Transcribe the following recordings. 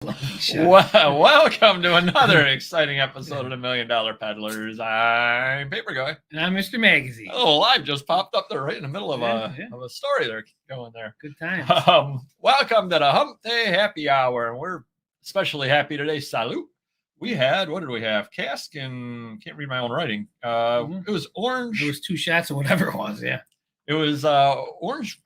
Well, welcome to another exciting episode of the $1 Million Peddlers. I'm Paper Guy. And I'm Mr. Magazine. Oh, live just popped up there right in the middle of a story they're going there. Good times. Welcome to the Hump Day Happy Hour. And we're especially happy today. Salute. We had, what did we have? Cask and, can't read my own writing. It was orange. It was 2 shots or whatever it was, yeah. It was orange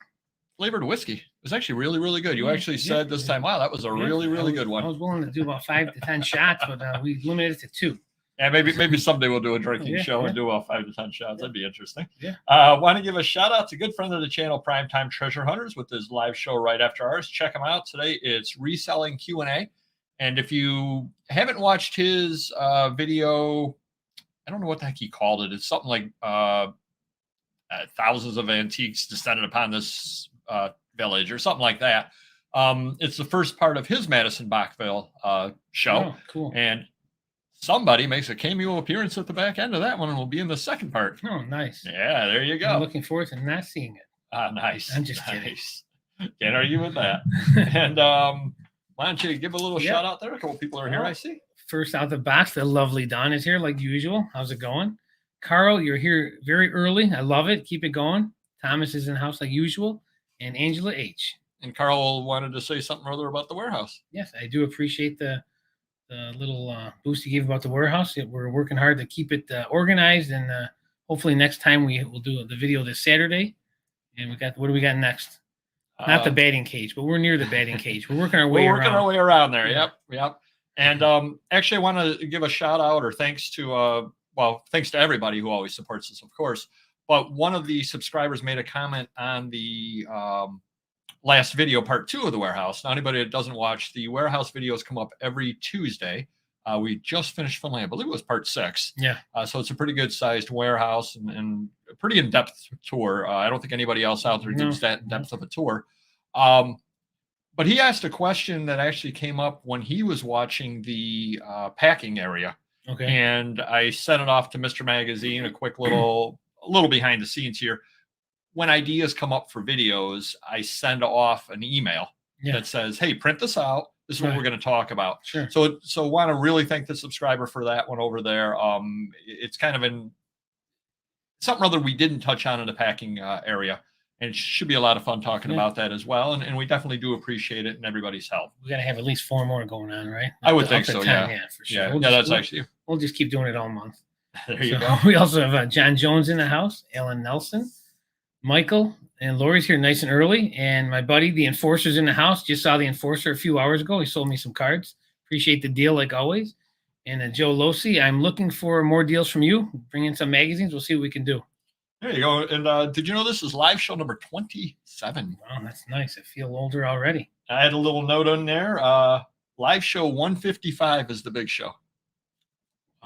flavored whiskey. It was actually really, really good. You actually said this time, wow, that was a really good one. I was willing to do about 5 to 10 shots, but we limited it to 2. Yeah, maybe someday we'll do a drinking show and do 5 to 10 shots. That'd be interesting. Yeah. Want to give a shout out to good friend of the channel, Primetime Treasure Hunters, with his live show right after ours. Check him out today. It's reselling Q&A. And if you haven't watched his video, I don't know what the heck he called it. It's something like thousands of antiques descended upon this village or something like that. It's the first part of his Madison Bachville show. Oh, cool. And somebody makes a cameo appearance at the back end of that one and will be in the second part. Oh, nice. Yeah, there you go. I'm looking forward to not seeing it. Nice. I'm just kidding. Can't argue with that. And why don't you give a little shout out there? A couple people are here, I see. First out the box, the lovely Dawn is here like usual. How's it going? Carl, you're here very early. I love it. Keep it going. Thomas is in the house like usual. And Angela H. And Carl wanted to say something or other about the warehouse. Yes, I do appreciate the little boost you gave about the warehouse. We're working hard to keep it organized, and hopefully next time we'll do the video this Saturday. And what do we got next? Not the batting cage, but we're near the batting cage. We're working our way around. We're working our way around there. Yep. And actually, I want to give a shout out or thanks to thanks to everybody who always supports us, of course. But one of the subscribers made a comment on the last video, part 2 of the warehouse. Now, anybody that doesn't watch, the warehouse videos come up every Tuesday. We just finished filming, I believe it was part 6. Yeah. So it's a pretty good sized warehouse and a pretty in-depth tour. I don't think anybody else out there gives that depth of a tour. But he asked a question that actually came up when he was watching the packing area. Okay. And I sent it off to Mr. Magazine, a quick little behind the scenes here. When ideas come up for videos, I send off an email that says, hey, print this out. This is what we're going to talk about. Sure. So want to really thank the subscriber for that one over there. It's kind of something other we didn't touch on in the packing area. And it should be a lot of fun talking about that as well. And we definitely do appreciate it and everybody's help. We got to have at least 4 more going on, right? I would think so, 10, yeah. Yeah, for sure. Yeah, We'll just keep doing it all month. There you go. We also have John Jones in the house, Ellen Nelson, Michael, and Lori's here nice and early. And my buddy, the Enforcer's in the house. Just saw the Enforcer a few hours ago. He sold me some cards. Appreciate the deal like always. And Joe Losi, I'm looking for more deals from you. Bring in some magazines. We'll see what we can do. There you go. And did you know this is live show number 27? Wow, that's nice. I feel older already. I had a little note on there. Live show 155 is the big show.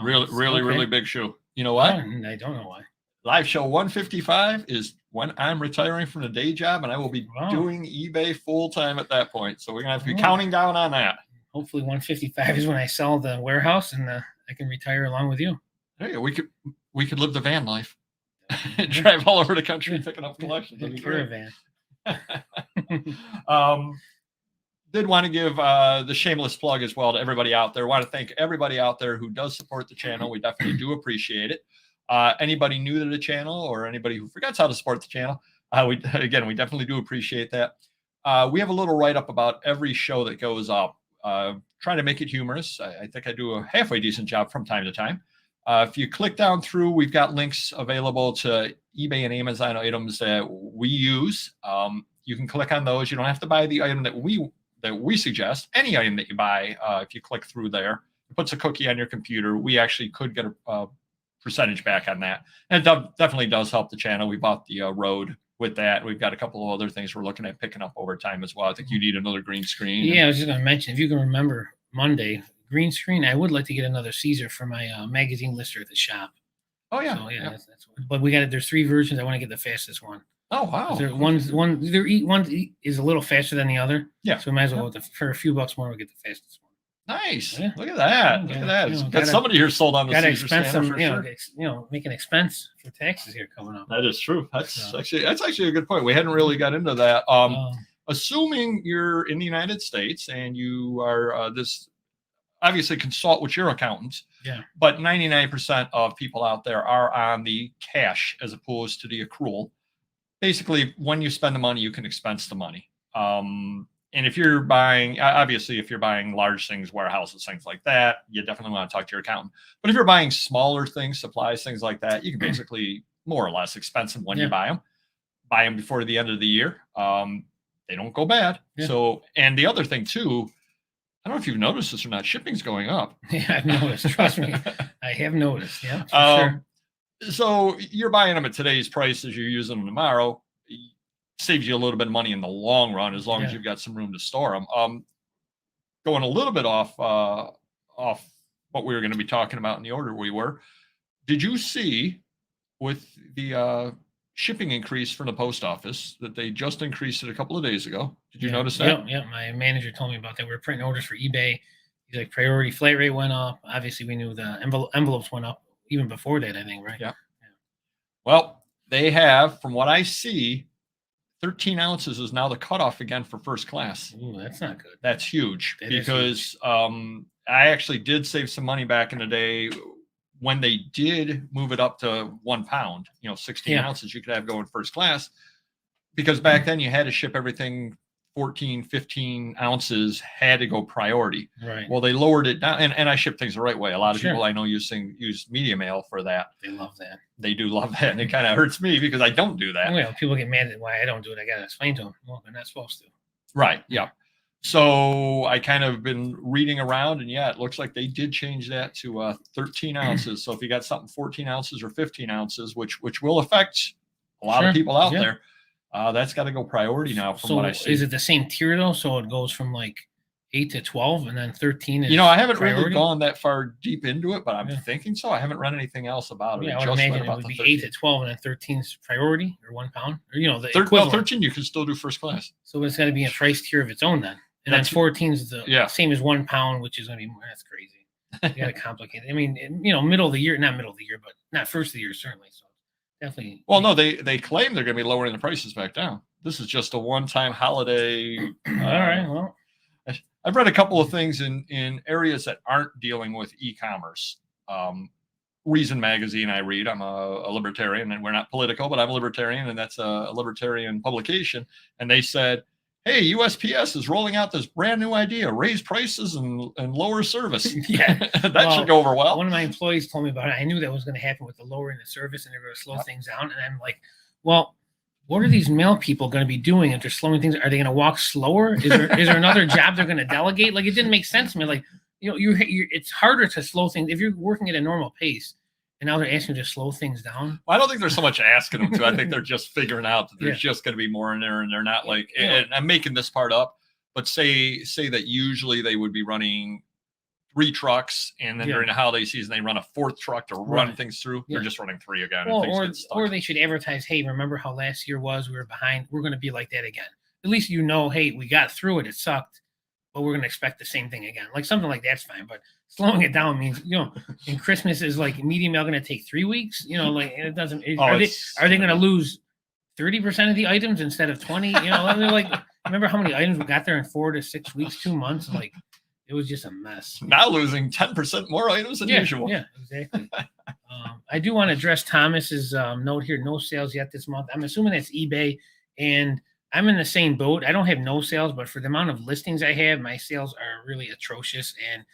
Really big show. You know what? I don't know why. Live show 155 is when I'm retiring from the day job, and I will be doing eBay full time at that point. So we're gonna have to be counting down on that. Hopefully, 155 is when I sell the warehouse, and I can retire along with you. Hey, we could live the van life. Drive all over the country picking up collections. The caravan. Did want to give the shameless plug as well to everybody out there. Want to thank everybody out there who does support the channel. We definitely do appreciate it. Anybody new to the channel or anybody who forgets how to support the channel, we definitely do appreciate that. We have a little write-up about every show that goes up, trying to make it humorous. I think I do a halfway decent job from time to time. If you click down through, we've got links available to eBay and Amazon items that we use. You can click on those. You don't have to buy the item that we suggest. Any item that you buy, if you click through there, it puts a cookie on your computer. We actually could get a percentage back on that. And it definitely does help the channel. We bought the Rode with that. We've got a couple of other things we're looking at picking up over time as well. I think you need another green screen. Yeah, I was just going to mention, if you can remember Monday, green screen, I would like to get another CZUR for my magazine lister at the shop. Oh, yeah. So, yeah. That's but there's 3 versions. I want to get the fastest one. Oh, wow. One is a little faster than the other. Yeah. So we might as well, for a few bucks more, we'll get the fastest one. Nice. Yeah. Look at that. Got somebody here sold on the CZUR Scanner for sure. Make an expense for taxes here coming up. That is true. That's actually a good point. We hadn't really got into that. assuming you're in the United States and you are this, obviously consult with your accountants. Yeah. But 99% of people out there are on the cash as opposed to the accrual. Basically, when you spend the money, you can expense the money. And if you're buying, obviously, if you're buying large things, warehouses, things like that, you definitely want to talk to your accountant. But if you're buying smaller things, supplies, things like that, you can basically more or less expense them when you buy them. Buy them before the end of the year. They don't go bad. Yeah. So, and the other thing too, I don't know if you've noticed this or not, shipping's going up. Yeah, I've noticed. Trust me, I have noticed. Yeah, for sure. So you're buying them at today's prices, you're using them tomorrow. Saves you a little bit of money in the long run, as long as you've got some room to store them. Going a little bit off what we were going to be talking about in the order we were. Did you see with the shipping increase from the post office that they just increased it a couple of days ago? Did you notice that? Yeah. My manager told me about that. We were printing orders for eBay. He's like, priority flight rate went up. Obviously, we knew the envelopes went up even before that, I think, right? Yeah. Well, they have, from what I see, 13 ounces is now the cutoff again for first class. Ooh, that's not good. That's huge because I actually did save some money back in the day when they did move it up to 1 pound, 16 ounces you could have going first class, because back then you had to ship everything 14, 15 ounces had to go priority. Right. Well, they lowered it down, and I ship things the right way. A lot of people I know use media mail for that. They love that. They do love that, and it kind of hurts me because I don't do that. Well, people get mad at why I don't do it. I got to explain to them. Well, they're not supposed to. Right. Yeah. So I kind of been reading around, and it looks like they did change that to 13 ounces. So if you got something 14 ounces or 15 ounces, which will affect a lot of people out there, that's got to go priority now. From what I see, is it the same tier though? So it goes from like 8 to 12, and then 13 is. I haven't priority? really gone that far deep into it, but I'm thinking so. I haven't read anything else about it. Yeah, I would imagine it would be 8 to 12, and then 13 is priority, or 1 pound, or the equivalent. 13 you can still do first class. So it's got to be a price tier of its own then. And then 14 is the same as 1 pound, which is going to be more. That's crazy. You got to complicate it. I mean, middle of the year, not middle of the year, but not first of the year, certainly. So definitely. Well, no, they claim they're going to be lowering the prices back down. This is just a one-time holiday. All right. Well, I've read a couple of things in areas that aren't dealing with e-commerce. Reason magazine I read. I'm a libertarian, and we're not political, but I'm a libertarian, and that's a libertarian publication. And they said, hey, USPS is rolling out this brand new idea, raise prices and lower service. Yeah. That should go over well. One of my employees told me about it. I knew that was going to happen with the lowering the service, and they're going to slow things down. And I'm like, well, what are these mail people going to be doing if they're slowing things? Are they going to walk slower? Is there another job they're going to delegate? Like, it didn't make sense to me. Like, it's harder to slow things if you're working at a normal pace. And now they're asking you to slow things down. Well, I don't think there's so much asking them to. I think they're just figuring out that there's just going to be more in there, and they're not like. And I'm making this part up, but say that usually they would be running 3 trucks, and then during the holiday season they run a 4th truck to run things through. They're just running 3 again. Well, or they should advertise, hey, remember how last year was? We were behind. We're going to be like that again. At least hey, we got through it. It sucked, but we're going to expect the same thing again. Like something like that's fine, but slowing it down means, and Christmas is like media mail going to take 3 weeks, like it doesn't. Are they going to lose 30% of the items instead of 20? They're like, remember how many items we got there in 4 to 6 weeks, 2 months? Like it was just a mess. Now losing 10% more items than usual. Yeah, exactly. I do want to address Thomas's note here. No sales yet this month. I'm assuming that's eBay, and I'm in the same boat. I don't have no sales, but for the amount of listings I have, my sales are really atrocious, and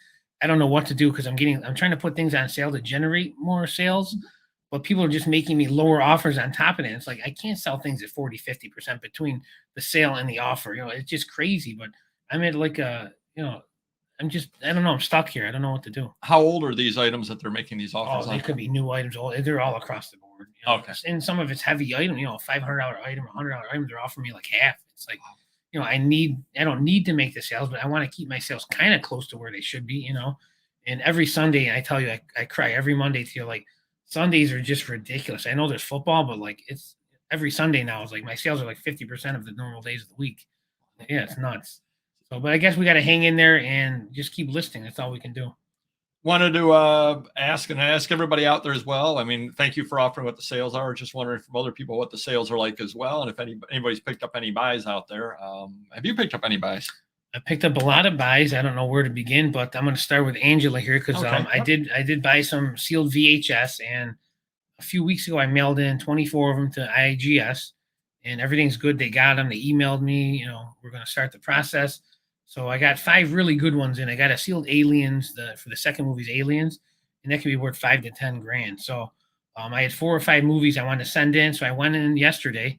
I don't know what to do because I'm trying to put things on sale to generate more sales, but people are just making me lower offers on top of it. It's like, I can't sell things at 40, 50% between the sale and the offer. It's just crazy, but I'm at like I don't know. I'm stuck here. I don't know what to do. How old are these items that they're making these offers on? They could be new items. They're all across the board. Okay. And some of it's heavy item, $500 item, $100 item. They're offering me like half. It's like, I don't need to make the sales, but I want to keep my sales kind of close to where they should be, And every Sunday, I tell you, I cry every Monday to you. Like Sundays are just ridiculous. I know there's football, but like it's every Sunday now is like my sales are like 50% of the normal days of the week. Yeah, it's nuts. So, but I guess we got to hang in there and just keep listing. That's all we can do. wanted to ask everybody out there as well. I mean, thank you for offering what the sales are. Just wondering from other people what the sales are like as well, and if anybody's picked up any buys out there. Have you picked up any buys? I picked up a lot of buys. I don't know where to begin, but I'm going to start with Angela here because Okay. I did buy some sealed VHS, and a few weeks ago I mailed in 24 of them to IGS, and everything's good. They got them. They emailed me. We're going to start the process. So I got 5 really good ones in. I got a sealed Aliens for the second movie's Aliens, and that could be worth 5 to 10 grand. So I had 4 or 5 movies I wanted to send in. So I went in yesterday,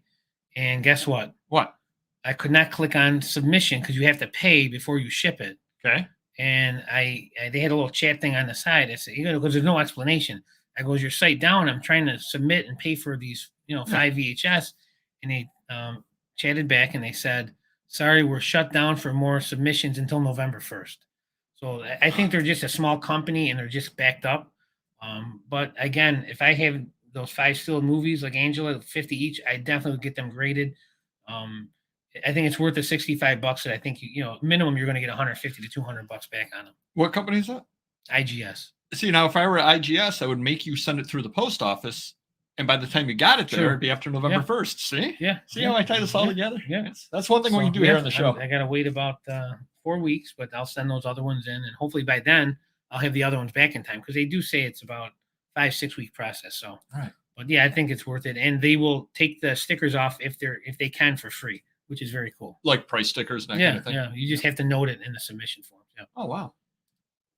and guess what? What? I could not click on submission because you have to pay before you ship it. Okay. And they had a little chat thing on the side. I said, because there's no explanation. I go, is your site down? I'm trying to submit and pay for these, 5 VHS. And they chatted back and they said, sorry, we're shut down for more submissions until November 1st. So I think they're just a small company and they're just backed up. But again, if I have those 5 sealed movies like Angela, 50 each, I definitely would get them graded. I think it's worth the $65 that I think minimum you're going to get 150 to 200 bucks back on them. What company is that? IGS. See, now if I were at IGS, I would make you send it through the post office, and by the time you got it there, it'd be after November 1st. See? Yeah. See how I tie this all together? Yeah. That's one thing we can do here on the show. I got to wait about 4 weeks, but I'll send those other ones in, and hopefully by then I'll have the other ones back in time because they do say it's about 5-6 week process. So, all right. But yeah, I think it's worth it, and they will take the stickers off if they can for free, which is very cool. Like price stickers and that kind of thing? Yeah. You just have to note it in the submission form. Yeah. Oh, wow.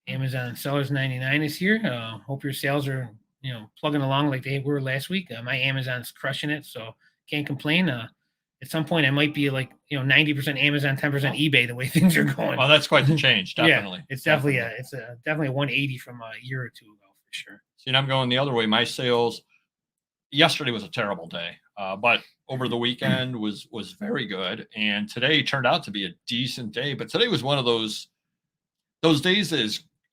Amazon Sellers 99 is here. Hope your sales are, plugging along like they were last week. My Amazon's crushing it, so can't complain. At some point, I might be like, 90% Amazon, 10% eBay, the way things are going. Well, that's quite the change, definitely. Yeah, it's definitely definitely a 180 from a year or two ago for sure. See, and I'm going the other way. My sales yesterday was a terrible day, but over the weekend was very good, and today turned out to be a decent day. But today was one of those days that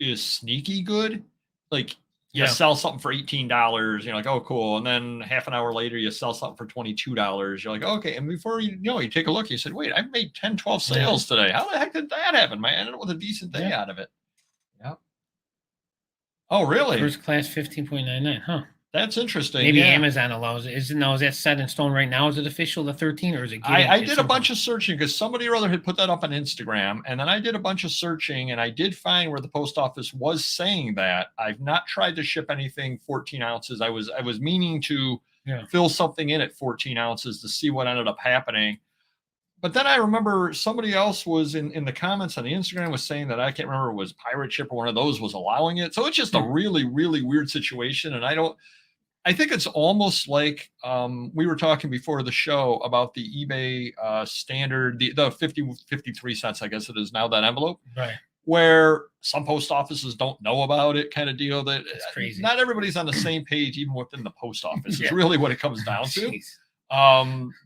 is sneaky good. Like you sell something for $18, you're like, oh cool, and then half an hour later you sell something for $22. You're like, okay, and before you take a look, you said, wait, I made 10, 12 sales today. How the heck did that happen? I ended up with a decent day out of it. Yep. Oh, really? First class 15.99, huh? That's interesting. Maybe Amazon allows it. Is that set in stone right now? Is it official, the 13, or is it? I did a bunch of searching because somebody or other had put that up on Instagram, and then I did a bunch of searching, and I did find where the post office was saying that. I've not tried to ship anything 14 ounces. I was meaning to fill something in at 14 ounces to see what ended up happening. But then I remember somebody else was in the comments on the Instagram was saying that I can't remember it was Pirate Ship or one of those was allowing it. So it's just a really, really weird situation, and I think it's almost like we were talking before the show about the eBay standard, the 53 cents, I guess it is now, that envelope, right? Where some post offices don't know about it, kind of deal. That's crazy. Not everybody's on the same page, even within the post office. It's really what it comes down to.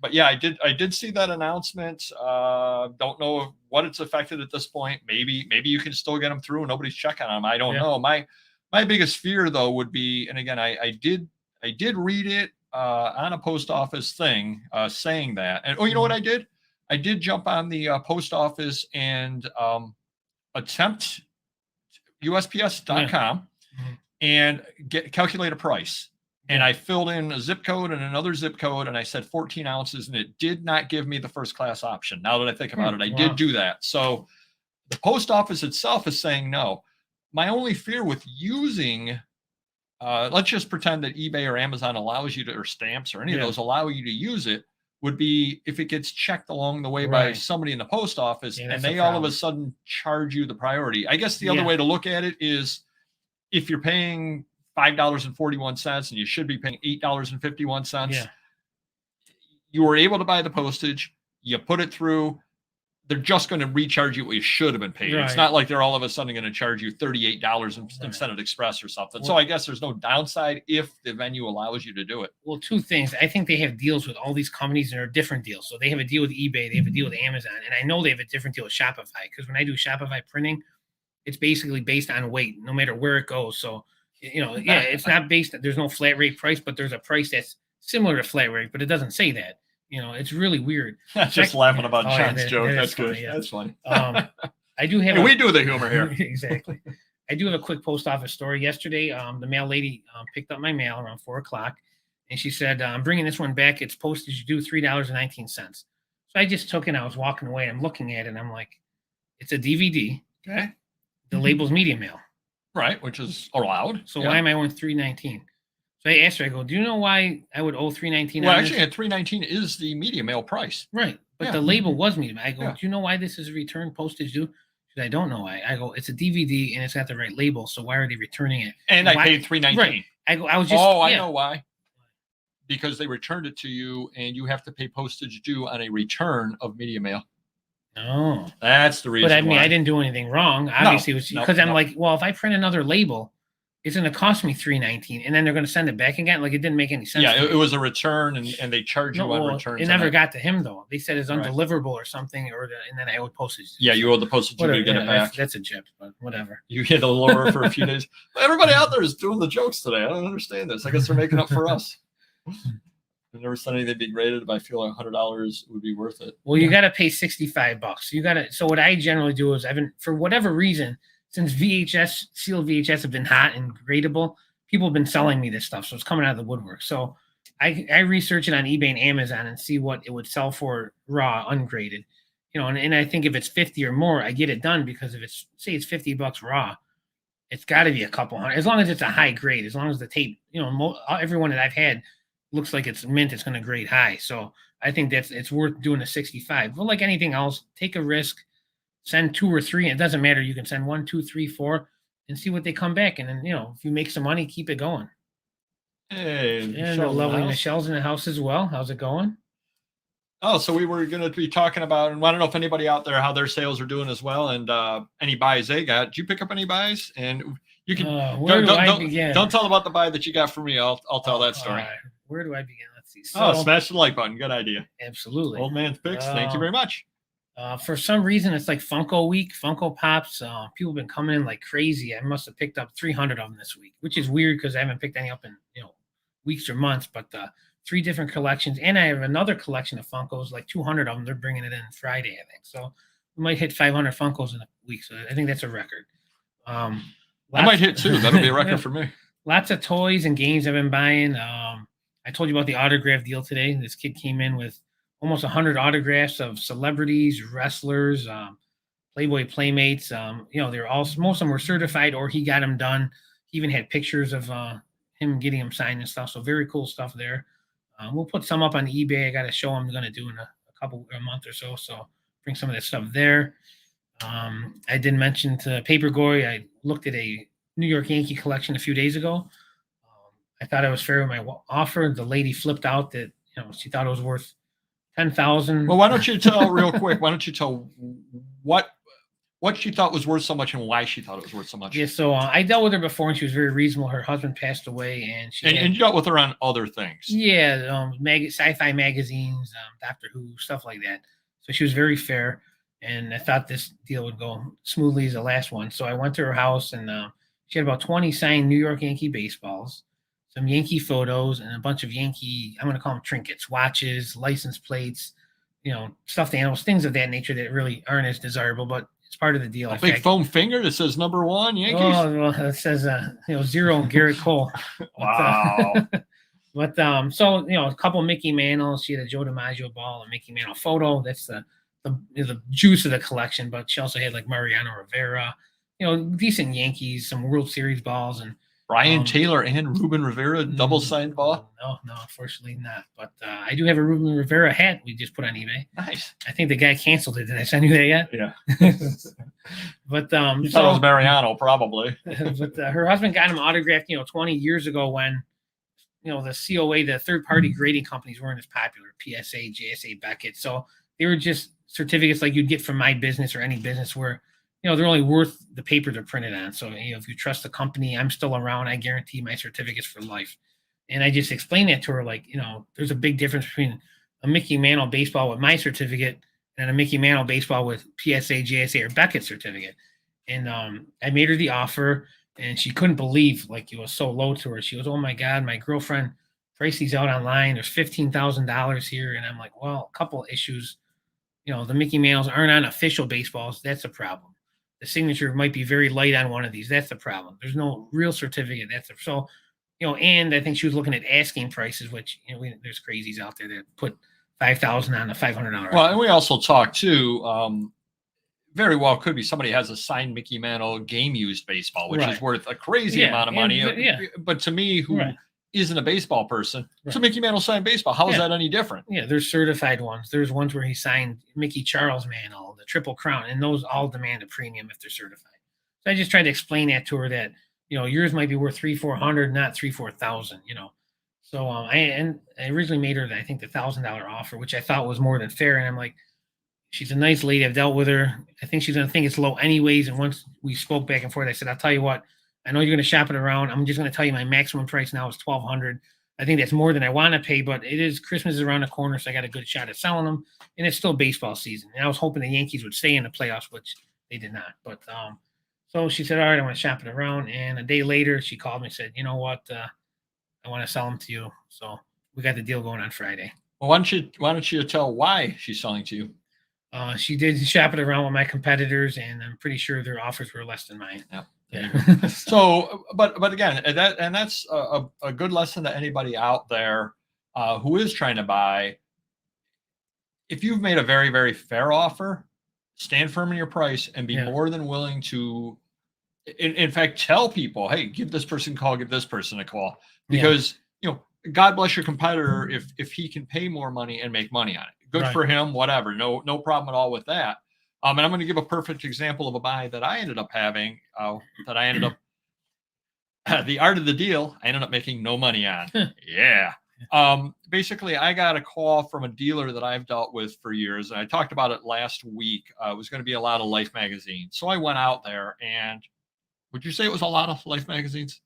But yeah, I did see that announcement. Don't know what it's affected at this point. Maybe you can still get them through and nobody's checking on them. I don't know. My biggest fear though would be, and again, I did read it on a post office thing saying that. And you know what I did? I did jump on the post office and attempt USPS.com and calculate a price. And I filled in a zip code and another zip code, and I said 14 ounces, and it did not give me the first class option. Now that I think about it, I did do that. So the post office itself is saying no. My only fear with using let's just pretend that eBay or Amazon allows you to, or stamps or any of those allow you to use it, would be if it gets checked along the way by somebody in the post office and they all of a sudden charge you the priority. I guess the other way to look at it is if you're paying $5.41 and you should be paying $8.51, you were able to buy the postage, you put it through, they're just going to recharge you what you should have been paid. Right. It's not like they're all of a sudden going to charge you $38 instead of Express or something. So I guess there's no downside if the venue allows you to do it. Well, 2 things. I think they have deals with all these companies and they're different deals. So they have a deal with eBay, they have a deal with Amazon, and I know they have a different deal with Shopify because when I do Shopify printing, it's basically based on weight, no matter where it goes. So, it's not based, there's no flat rate price, but there's a price that's similar to flat rate, but it doesn't say that. It's really weird. Just laughing about John's joke. That's good. Funny, That's funny. I do have. We do the humor here. Exactly. I do have a quick post office story. Yesterday, the mail lady picked up my mail around 4 o'clock, and she said, "I'm bringing this one back. It's postage due $3.19." So I just took it. And I was walking away. I'm looking at it. And I'm like, "It's a DVD. Okay. The label's media mail, Right, which is allowed. So why am I owing $3.19?" So I asked her. I go, "Do you know why I would owe $3.19?" Well, actually, at $3.19 is the media mail price. Right, but the label was media mail. I go, "Do you know why this is return postage due?" She said, "I don't know why." I go, "It's a DVD and it's got the right label, so why are they returning it?" And I paid $3.19. Right. I go, I was just. Oh, I know why. Because they returned it to you, and you have to pay postage due on a return of media mail. Oh, that's the reason. But I mean, why. I didn't do anything wrong. Obviously, it was because I'm like, well, if I print another label, it's going to cost me $3.19, and then they're going to send it back again. Like, it didn't make any sense. Yeah, it was a return, and they charge you on returns. It never got to him though. They said it's undeliverable or something, and then I owed postage. Yeah, you owe the postage to get it back. That's a chip, but whatever. You hit a lower for a few days. Everybody out there is doing the jokes today. I don't understand this. I guess they're making up for us. I've never said anything degraded. If I feel like $100 would be worth it. Well, you got to pay $65. You got to. So what I generally do is for whatever reason, since sealed VHS have been hot and gradable, people have been selling me this stuff. So it's coming out of the woodwork. So I research it on eBay and Amazon and see what it would sell for raw, ungraded. And I think if it's 50 or more, I get it done, because if it's $50 raw, it's got to be a couple hundred. As long as it's a high grade, as long as the tape, everyone that I've had looks like it's mint, it's going to grade high. So I think it's worth doing a 65. But like anything else, take a risk, send 2 or 3. It doesn't matter. You can send 1, 2, 3, 4, and see what they come back. And then, if you make some money, keep it going. Hey, and the lovely Michelle's in the house as well. How's it going? Oh, so we were going to be talking about, and I don't know if anybody out there, how their sales are doing as well, and any buys they got. Did you pick up any buys? And you can don't tell about the buy that you got for me. I'll tell that story. Where do I begin? Let's see. Smash the like button. Good idea. Absolutely. Old man's picks. Thank you very much. For some reason, it's like Funko week, Funko Pops. People have been coming in like crazy. I must have picked up 300 of them this week, which is weird because I haven't picked any up in weeks or months. But 3 different collections, and I have another collection of Funkos, like 200 of them. They're bringing it in Friday, I think. So we might hit 500 Funkos in a week. So I think that's a record. I might hit 2. That'll be a record for me. Lots of toys and games I've been buying. I told you about the autograph deal today. This kid came in with almost 100 autographs of celebrities, wrestlers, Playboy Playmates. They're all, most of them were certified or he got them done. He even had pictures of him getting them signed and stuff. So very cool stuff there. We'll put some up on eBay. I got a show I'm going to do in a month or so. So bring some of that stuff there. I did mention to Papergoy, I looked at a New York Yankee collection a few days ago. I thought I was fair with my offer. The lady flipped out that, she thought it was worth $10,000. Well, why don't you tell real quick? Why don't you tell what she thought was worth so much and why she thought it was worth so much? Yeah, so I dealt with her before, and she was very reasonable. Her husband passed away, and you dealt with her on other things. Yeah, sci-fi magazines, Doctor Who, stuff like that. So she was very fair, and I thought this deal would go smoothly as the last one. So I went to her house, and she had about 20 signed New York Yankee baseballs, some Yankee photos, and a bunch of Yankee, I'm going to call them trinkets, watches, license plates, stuffed animals, things of that nature that really aren't as desirable, but it's part of the deal. A big foam finger that says #1 Yankees. Oh, well, it says 0 Garrett Cole. Wow. So a couple Mickey Mantles. She had a Joe DiMaggio ball, a Mickey Mantle photo. That's the juice of the collection. But she also had like Mariano Rivera, decent Yankees, some World Series balls, and Brian Taylor and Ruben Rivera double signed ball. No, unfortunately not. But I do have a Ruben Rivera hat we just put on eBay. Nice. I think the guy canceled it. Did I send you that yet? Yeah. But you thought it was Mariano, probably. But her husband got him autographed, 20 years ago when, the COA, the third-party grading companies weren't as popular. PSA, JSA, Beckett. So they were just certificates like you'd get from my business or any business where, they're only worth the paper they're printed on. So, if you trust the company, I'm still around. I guarantee my certificates for life. And I just explained that to her, like, there's a big difference between a Mickey Mantle baseball with my certificate and a Mickey Mantle baseball with PSA, JSA, or Beckett certificate. And I made her the offer, and she couldn't believe, like, it was so low to her. She goes, "Oh my God, my girlfriend priced these out online. There's $15,000 here." And I'm like, well, a couple issues. The Mickey Mantles aren't on official baseballs. That's a problem. the signature might be very light on one of these. That's the problem. There's no real certificate. So, and I think she was looking at asking prices, which there's crazies out there that put $5,000 on a $500. Well, and we also talked too. Very well could be somebody has a signed Mickey Mantle game used baseball, which is worth a crazy amount of money. But to me, who isn't a baseball person, it's a Mickey Mantle signed baseball. How is that any different? Yeah, there's certified ones. There's ones where he signed Mickey Charles Mantle, the Triple Crown, and those all demand a premium if they're certified. So I just tried to explain that to her that yours might be worth $300-400, not $3,000-4,000. So I originally made her I think the $1,000 offer, which I thought was more than fair, and I'm like, she's a nice lady. I've dealt with her. I think she's going to think it's low anyways. And once we spoke back and forth, I said, I'll tell you what, I know you're going to shop it around. I'm just going to tell you my maximum price now is $1,200. I think that's more than I want to pay, but Christmas is around the corner, so I got a good shot at selling them. And it's still baseball season. And I was hoping the Yankees would stay in the playoffs, which they did not. But so she said, all right, I want to shop it around. And a day later, she called me and said, you know what, I want to sell them to you. So we got the deal going on Friday. Well, why don't you tell why she's selling to you? She did shop it around with my competitors, and I'm pretty sure their offers were less than mine. Yeah. So, but again, that's a good lesson to anybody out there who is trying to buy. If you've made a very, very fair offer, stand firm in your price and be more than willing to, in fact, tell people, hey, give this person a call, give this person a call, because God bless your competitor if he can pay more money and make money on it. Good for him, whatever. No problem at all with that. And I'm going to give a perfect example of a buy that I ended up having, the art of the deal, I ended up making no money on. Yeah. Basically, I got a call from a dealer that I've dealt with for years. And I talked about it last week. It was going to be a lot of Life magazines. So I went out there, and would you say it was a lot of Life magazines?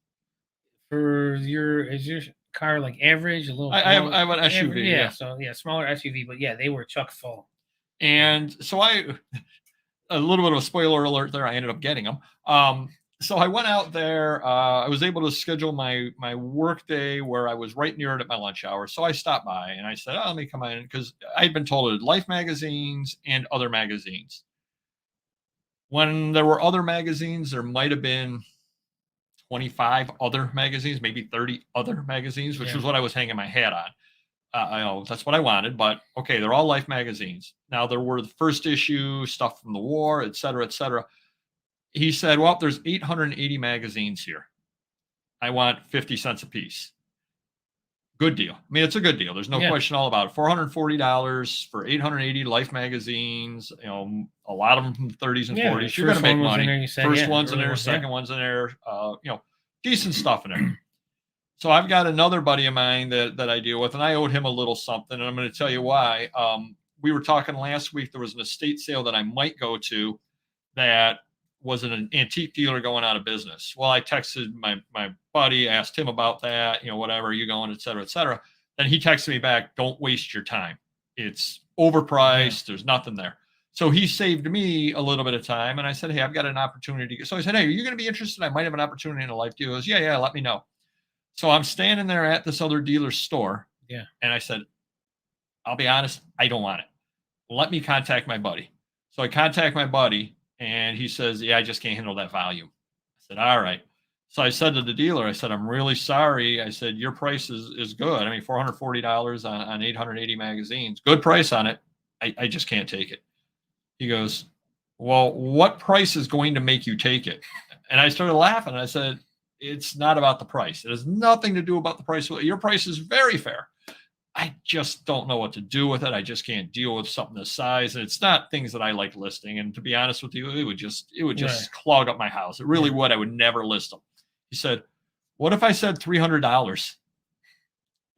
Is your car like average, a little? I have an SUV. Average, yeah. So smaller SUV, but they were chock full. And so a little bit of a spoiler alert there, I ended up getting them. So I went out there. I was able to schedule my work day where I was right near it at my lunch hour. So I stopped by and I said, let me come in, because I'd been told it had Life magazines and other magazines. When there were other magazines, there might have been 25 other magazines, maybe 30 other magazines, which was what I was hanging my hat on. I know that's what I wanted, but okay, they're all Life magazines. Now there were the first issue, stuff from the war, et cetera, et cetera. He said, well, there's 880 magazines here. I want 50 cents a piece. Good deal. I mean, it's a good deal. There's no question all about it. $440 for 880 Life magazines. A lot of them from the 30s and 40s. You're going to make money. First one's in there, second one's in there. Decent stuff in there. So I've got another buddy of mine that I deal with, and I owed him a little something, and I'm going to tell you why. We were talking last week. There was an estate sale that I might go to that was an antique dealer going out of business. Well, I texted my buddy, asked him about that, whatever, are you going, et cetera, et cetera. Then he texted me back, don't waste your time. It's overpriced. There's nothing there. So he saved me a little bit of time. And I said, hey, I've got an opportunity. So I said, hey, are you going to be interested? I might have an opportunity in a Life deal. He goes, yeah, let me know. So I'm standing there at this other dealer's store. Yeah. And I said, I'll be honest, I don't want it. Let me contact my buddy. So I contact my buddy, and he says, yeah, I just can't handle that volume. I said, all right. So I said to the dealer, I said, I'm really sorry. I said, your price is good. I mean, $440 on 880 magazines, good price on it. I just can't take it. He goes, well, what price is going to make you take it? And I started laughing. I said, it's not about the price. It has nothing to do about the price. Your price is very fair. I just don't know what to do with it. I just can't deal with something this size. And it's not things that I like listing. And to be honest with you, it would just clog up my house. It really would. I would never list them. He said, what if I said $300?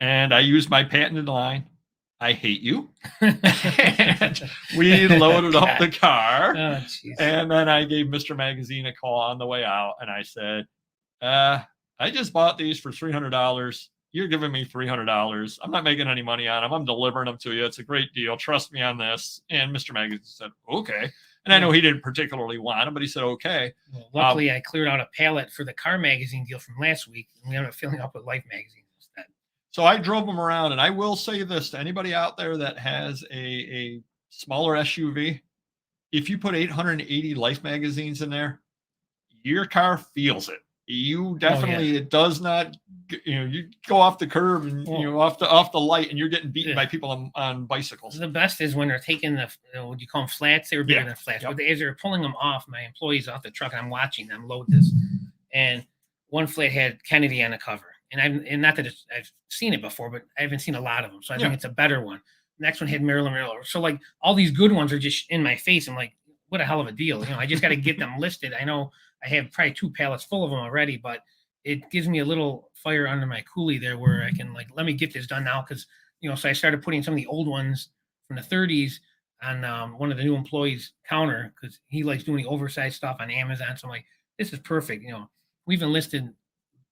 And I used my patented line, I hate you. And we loaded up the car. Oh, and then I gave Mr. Magazine a call on the way out. And I said, I just bought these for $300. You're giving me $300. I'm not making any money on them. I'm delivering them to you. It's a great deal. Trust me on this. And Mr. Magazine said, okay. And I know he didn't particularly want them, but he said, okay. Well, luckily, I cleared out a pallet for the car magazine deal from last week. And we ended up filling up with Life magazines instead. So I drove them around, and I will say this to anybody out there that has a smaller SUV, if you put 880 Life magazines in there, your car feels it. You definitely, it does not, you go off the curb and, off the light, and you're getting beaten by people on bicycles. The best is when they're taking the, what do you call them, flats? They were bigger than flats. But as they're pulling them off, my employees off the truck, and I'm watching them load this. And one flat had Kennedy on the cover. And not that I've seen it before, but I haven't seen a lot of them. So I think it's a better one. Next one had Marilyn Monroe. So like all these good ones are just in my face. I'm like, what a hell of a deal. I just got to get them listed. I know I have probably 2 pallets full of them already, but it gives me a little fire under my coolie there where I can like, let me get this done now. Cause so I started putting some of the old ones from the 30s on one of the new employees' counter, cause he likes doing the oversized stuff on Amazon. So I'm like, this is perfect. We've enlisted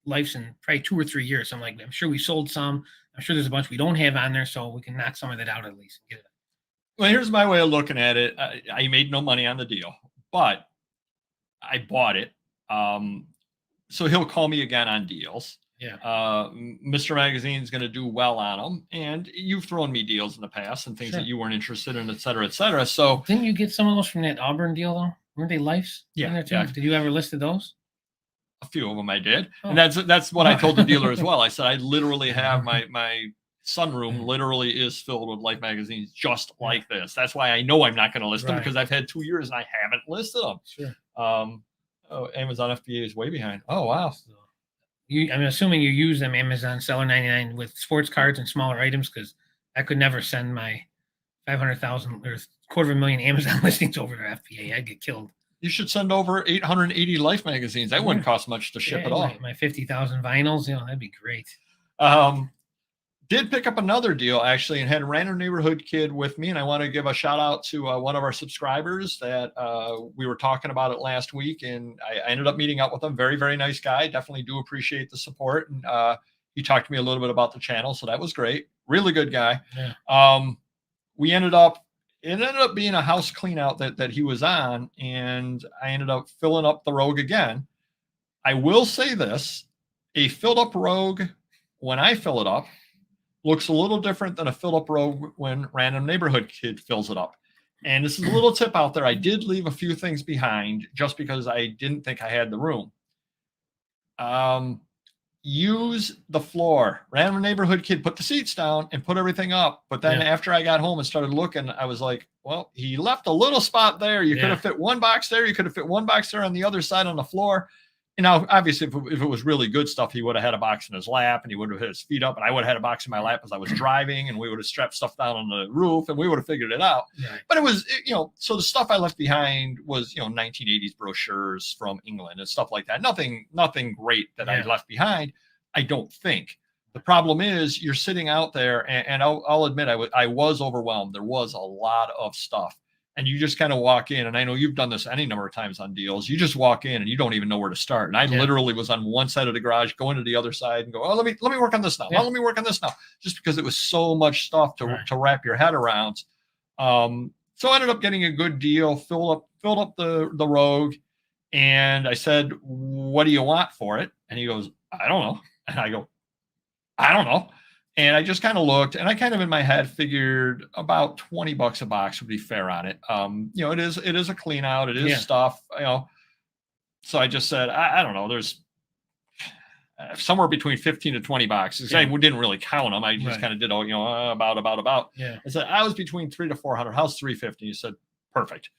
Lifes in probably 2 or 3 years. So I'm like, I'm sure we sold some. I'm sure there's a bunch we don't have on there, so we can knock some of that out at least. Get it. Well, here's my way of looking at it. I made no money on the deal, but I bought it. So he'll call me again on deals. Yeah. Mr. Magazine's going to do well on them, and you've thrown me deals in the past and things that you weren't interested in, et cetera, et cetera. So didn't you get some of those from that Auburn deal though? Weren't they Lifes? Yeah. Did you ever listed those? A few of them I did. And that's what I told the dealer as well. I said, I literally have my sunroom literally is filled with Life magazines just like this. That's why I know I'm not going to list them, because I've had 2 years and I haven't listed them. Sure. Amazon FBA is way behind. Oh, wow. I'm assuming you use them Amazon Seller 99 with sports cards and smaller items, because I could never send my 500,000 or $250,000 Amazon listings over to FBA. I'd get killed. You should send over 880 Life magazines. That wouldn't cost much to ship at all. My 50,000 vinyls, that'd be great. Did pick up another deal actually, and had a random neighborhood kid with me. And I want to give a shout out to one of our subscribers that we were talking about it last week, and I ended up meeting up with him. Very, very nice guy. Definitely do appreciate the support. And he talked to me a little bit about the channel, so that was great. Really good guy. Yeah. It ended up being a house clean out that he was on, and I ended up filling up the Rogue again. I will say this, a filled up Rogue, when I fill it up, looks a little different than a filled up Rogue when random neighborhood kid fills it up. And this is a little tip out there. I did leave a few things behind just because I didn't think I had the room. Use the floor. Random neighborhood kid put the seats down and put everything up. But then after I got home and started looking, I was like, well, he left a little spot there. You could have fit one box there. You could have fit one box there on the other side on the floor. And now, obviously, if it was really good stuff, he would have had a box in his lap, and he would have had his feet up, and I would have had a box in my lap as I was driving, and we would have strapped stuff down on the roof, and we would have figured it out. Right. But it was, so the stuff I left behind was, 1980s brochures from England and stuff like that. Nothing great that I left behind, I don't think. The problem is you're sitting out there, and I'll admit I was overwhelmed. There was a lot of stuff. And you just kind of walk in, and I know you've done this any number of times on deals. You just walk in and you don't even know where to start. And I literally was on one side of the garage, going to the other side and go, oh, let me work on this now. Oh, let me work on this now. Just because it was so much stuff to wrap your head around. So I ended up getting a good deal, filled up the Rogue. And I said, what do you want for it? And he goes, I don't know. And I go, I don't know. And I just kind of looked, and I kind of in my head figured about $20 a box would be fair on it. It is a clean out. It is stuff, So I just said, I don't know. There's somewhere between 15 to 20 boxes. I didn't really count them. I just kind of did, about. Yeah. I said, I was between 300 to 400. How's 350? He said, perfect.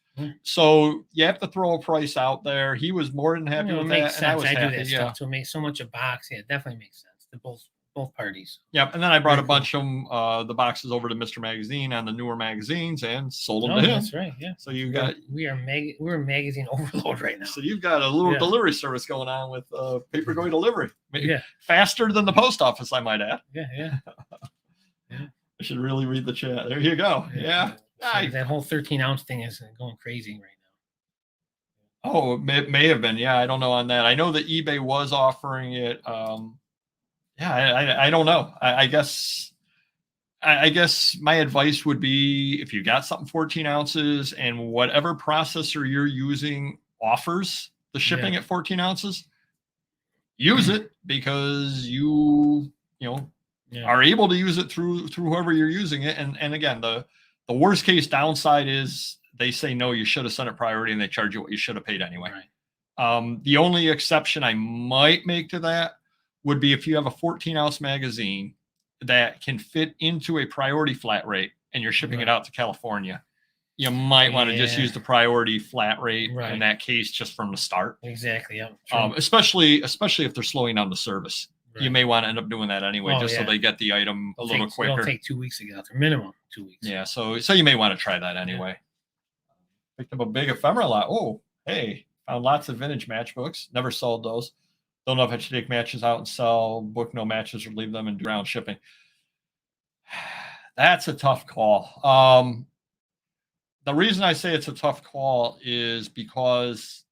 So you have to throw a price out there. He was more than happy with that. Sense. And I was happy. Do that stuff to make so much a box. Yeah, it definitely makes sense to both parties. Yep. And then I brought a bunch of them, the boxes over to Mr. Magazine on the newer magazines and sold them to him. That's right. Yeah. So we're magazine overload right now. So you've got a little delivery service going on with paper going delivery. Faster than the post office, I might add. Yeah. I should really read the chat. There you go. Yeah. That whole 13-ounce thing is going crazy right now. Oh, it may have been. Yeah. I don't know on that. I know that eBay was offering it. I don't know. I guess my advice would be, if you got something 14 ounces and whatever processor you're using offers the shipping at 14 ounces, use it, because you are able to use it through whoever you're using it. And again, the worst case downside is they say no, you should have sent it priority, and they charge you what you should have paid anyway. Right. The only exception I might make to that would be if you have a 14-ounce magazine that can fit into a priority flat rate and you're shipping it out to California. You might want to just use the priority flat rate in that case, just from the start. Exactly. Yeah. Especially if they're slowing down the service. Right. You may want to end up doing that anyway, so they get the item a little quicker. It'll take 2 weeks to get out there, minimum 2 weeks. Yeah. So you may want to try that anyway. Picked up a big ephemera lot. Oh, hey, found lots of vintage matchbooks. Never sold those. Don't know if I should take matches out and sell, book no matches, or leave them and do ground shipping. That's a tough call. The reason I say it's a tough call is because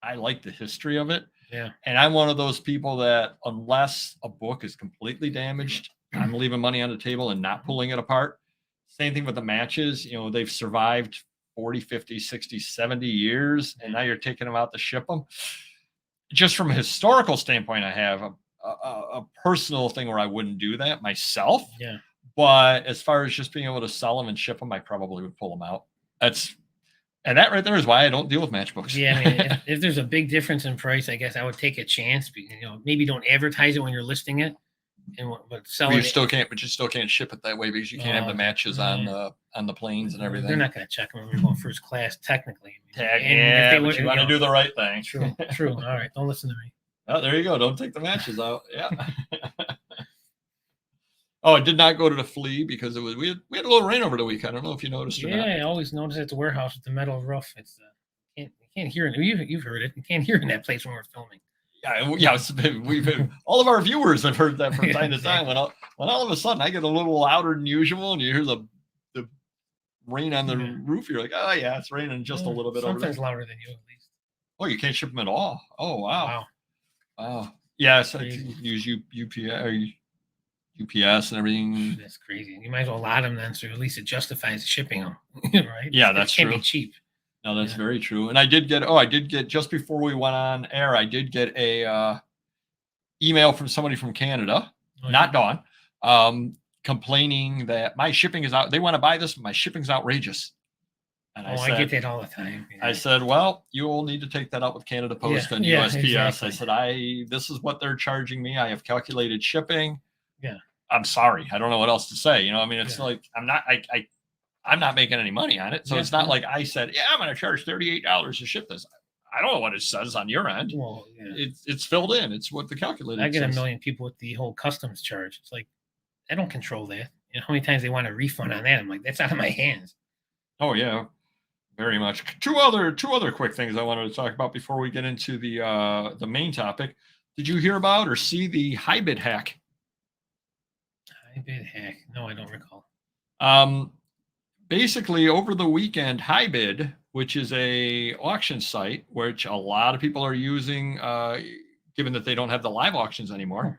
I like the history of it. Yeah. And I'm one of those people that unless a book is completely damaged, I'm leaving money on the table and not pulling it apart. Same thing with the matches. They've survived 40, 50, 60, 70 years, and now you're taking them out to ship them. Just from a historical standpoint, I have a personal thing where I wouldn't do that myself. Yeah. But as far as just being able to sell them and ship them, I probably would pull them out. And that right there is why I don't deal with matchbooks. Yeah, I mean, if there's a big difference in price, I guess I would take a chance. Maybe don't advertise it when you're listing it, but sell it. You still can't ship it that way because you can't have the matches on the planes and everything. They're not going to check them when you're going first class, technically. But you want to do the right thing. True. All right, don't listen to me. Oh, there you go. Don't take the matches out. Yeah. Oh, I did not go to the flea because we had a little rain over the week. I don't know if you noticed or not. Yeah, I always notice at the warehouse with the metal roof. It's you can't hear it. You've heard it. You can't hear it in that place when we're filming. Yeah. We've been, all of our viewers have heard that from time to time. When all of a sudden I get a little louder than usual, and you hear the rain on the roof, you're like, oh yeah, it's raining just a little bit over there. Sometimes louder than you, at least. Oh, you can't ship them at all. Oh wow. Yeah, so use UPS and everything. That's crazy. You might as well lot them then, so at least it justifies shipping them, right? Yeah, that's true. It can't be cheap. No, that's very true. And I did get just before we went on air, I did get a email from somebody from Canada, not Dawn, complaining that my shipping is out. They want to buy this, but my shipping's outrageous. And I get that all the time. I said, well, you'll need to take that up with Canada Post and USPS. Exactly. I said, this is what they're charging me. I have calculated shipping. Yeah. I'm sorry. I don't know what else to say. It's like, I'm not making any money on it. So it's not like I said, I'm going to charge $38 to ship this. I don't know what it says on your end. Well, it's filled in. It's what the calculator I get says. a million people with the whole customs charge. It's like, I don't control that. How many times they want a refund on that? I'm like, that's out of my hands. Oh yeah, very much. Two other quick things I wanted to talk about before we get into the main topic. Did you hear about or see the HiBid hack? HiBid hack? No, I don't recall. Basically, over the weekend, HiBid, which is a auction site, which a lot of people are using, given that they don't have the live auctions anymore,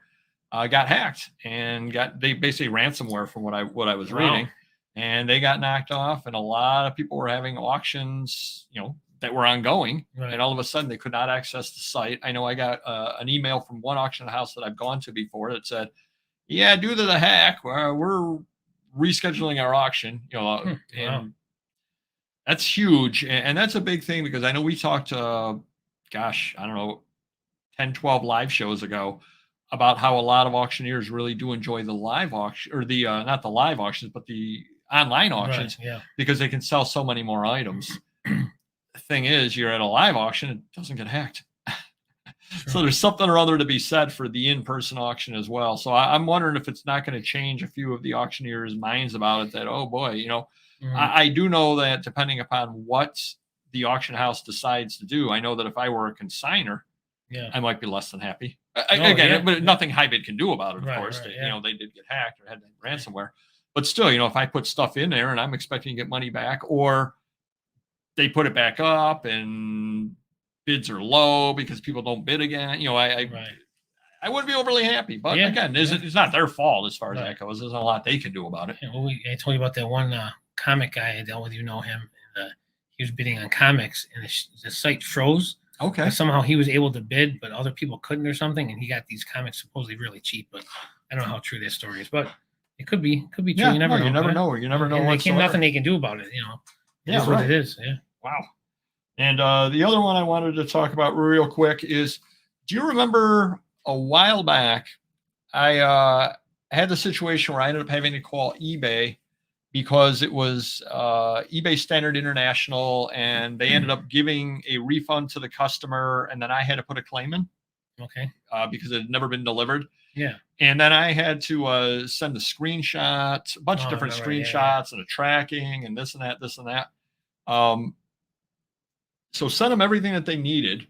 got hacked and they basically ransomware from what I was reading, and they got knocked off, and a lot of people were having auctions, that were ongoing, and all of a sudden they could not access the site. I know I got an email from one auction house that I've gone to before that said, yeah, due to the hack, we're rescheduling our auction, and that's huge. And that's a big thing because I know we talked, I don't know, 10, 12 live shows ago about how a lot of auctioneers really do enjoy the live auction or the, not the live auctions, but the online auctions because they can sell so many more items. The thing is, you're at a live auction, it doesn't get hacked. So there's something or other to be said for the in-person auction as well. So I'm wondering if it's not going to change a few of the auctioneers' minds about it that, oh boy, I do know that depending upon what the auction house decides to do, I know that if I were a consignor, I might be less than happy. But nothing HiBid can do about it, of course. They did get hacked or had ransomware. But still, if I put stuff in there and I'm expecting to get money back, or they put it back up and bids are low because people don't bid again. I wouldn't be overly happy, but again, it's not their fault as far as that goes. There's a lot they can do about it. I told you about that one comic guy I dealt with. Him. And, he was bidding on comics, and the site froze. Okay. Somehow he was able to bid, but other people couldn't or something, and he got these comics supposedly really cheap. But I don't know how true this story is, but it could be true. You never know. You never know. You never know. Nothing they can do about it. It Yeah, is what right. it is. Yeah. Wow. And the other one I wanted to talk about real quick is, do you remember a while back, I had the situation where I ended up having to call eBay because it was eBay Standard International, and they ended up giving a refund to the customer, and then I had to put a claim in Okay. because it had never been delivered. Yeah. And then I had to send a screenshot, a bunch of different remember, yeah, screenshots and a tracking and this and that, this and that. So sent them everything that they needed.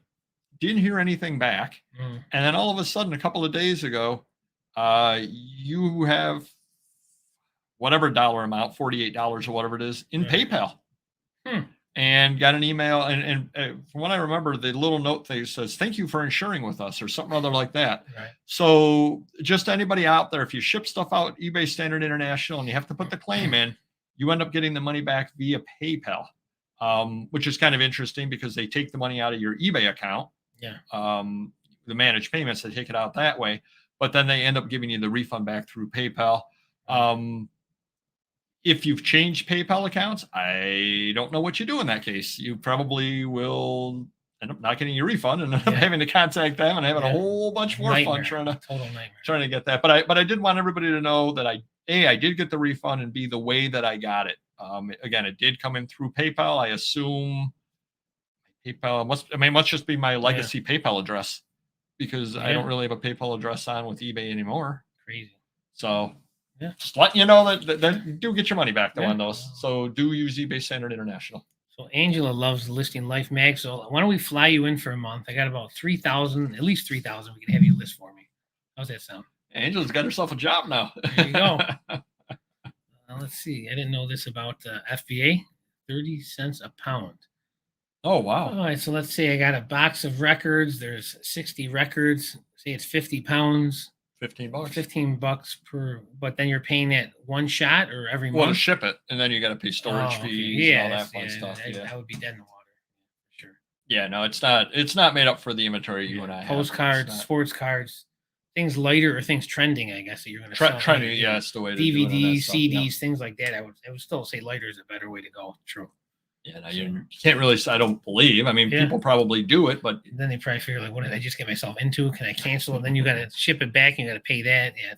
Didn't hear anything back. Mm. And then all of a sudden, a couple of days ago, you have whatever dollar amount, $48 or whatever it is, in PayPal. And got an email. And from what I remember, the little note thing says, "Thank you for insuring with us," or something other like that. Right. So just anybody out there, if you ship stuff out eBay Standard International and you have to put the claim in, you end up getting the money back via PayPal, which is kind of interesting because they take the money out of your eBay account. Yeah. The managed payments, they take it out that way, but then they end up giving you the refund back through PayPal. If you've changed PayPal accounts, I don't know what you do in that case. You probably will end up not getting your refund and end up having to contact them and having a whole bunch more fun trying to get that. But I did want everybody to know that I did get the refund, and B, the way that I got it. Again, it did come in through PayPal. I assume PayPal must just be my legacy PayPal address, because I don't really have a PayPal address on with eBay anymore. Crazy. So just letting you know that you do get your money back though on those. So do use eBay Standard International. So Angela loves listing Life Mag. So why don't we fly you in for a month? I got about 3,000, at least 3,000. We can have you list for me. How's that sound? Angela's got herself a job now. There you go. Let's see. I didn't know this about FBA. 30 cents a pound. Oh, wow. All right. So let's say I got a box of records. There's 60 records. Say it's 50 pounds. $15. $15 per, but then you're paying it one shot or every month? Well, to ship it, and then you got to pay storage fees and all that fun stuff. That would be dead in the water. Sure. Yeah, no, it's not made up for the inventory you and I have. Postcards, sports cards, things lighter or things trending, I guess, that you're going to sell. Trending, yeah, it's the way to DVDs, CDs, things like that. I would still say lighter is a better way to go. True. Yeah, no, you can't really. I don't believe. I mean, people probably do it, but then they probably figure, like, what did I just get myself into? Can I cancel it? Then you got to ship it back. And you got to pay that. Yeah,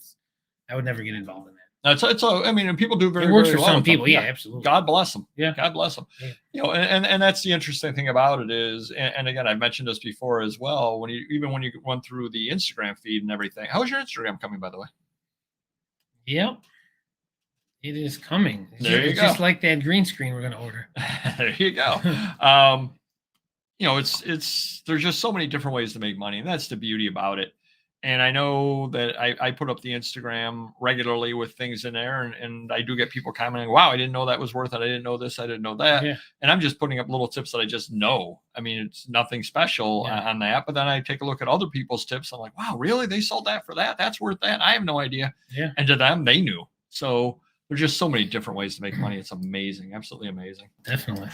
I would never get involved in that. I mean, and people do very. It works very for well some people. Yeah, absolutely. God bless them. Yeah, God bless them. Yeah. You know, and that's the interesting thing about it is, and again, I've mentioned this before as well. When you run through the Instagram feed and everything, how's your Instagram coming, by the way? Yep. It is coming. There you go. Just like that green screen we're going to order. There you go. You know, there's just so many different ways to make money, and that's the beauty about it. And I know that I put up the Instagram regularly with things in there, and I do get people commenting, "Wow, I didn't know that was worth it. I didn't know this. I didn't know that." Yeah. And I'm just putting up little tips that I just know. I mean, it's nothing special on that. But then I take a look at other people's tips. I'm like, "Wow, really? They sold that for that? That's worth that? I have no idea." Yeah. And to them, they knew. So there's just so many different ways to make money. It's amazing. Absolutely amazing. Definitely.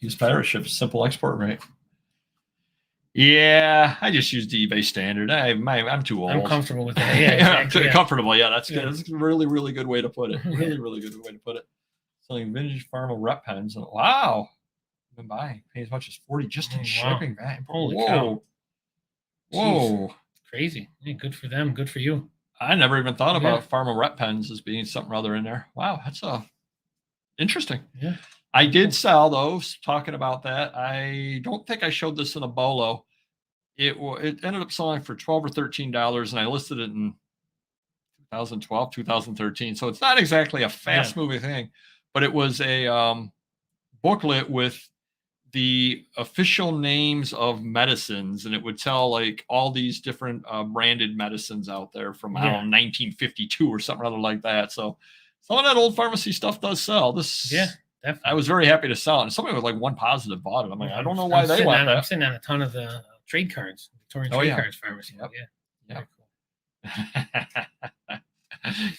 Use pirate ships, simple export rate. Yeah, I just use the eBay Standard. I'm too old. I'm comfortable with that. Yeah, exactly, comfortable. Yeah, that's good. That's a really, really good way to put it. Really, really good way to put it. Selling vintage Pharma rep pens. Wow. I've been buying. Pay as much as $40 just in shipping. Wow. Holy cow. Whoa. Jeez. Crazy. Yeah, good for them. Good for you. I never even thought about Pharma rep pens as being something other in there. Wow, that's interesting. Yeah. I did sell those. Talking about that, I don't think I showed this in a bolo. It ended up selling for $12 or $13, and I listed it in 2012, 2013. So it's not exactly a fast-moving thing, but it was a booklet with the official names of medicines, and it would tell like all these different branded medicines out there from I don't know 1952 or something other like that. So some of that old pharmacy stuff does sell. Definitely. I was very happy to sell it. And somebody with like one positive bought it. I'm like, I don't know why they want that. I'm sitting on a ton of the trade cards, Victorian trade cards pharmacy. Yeah.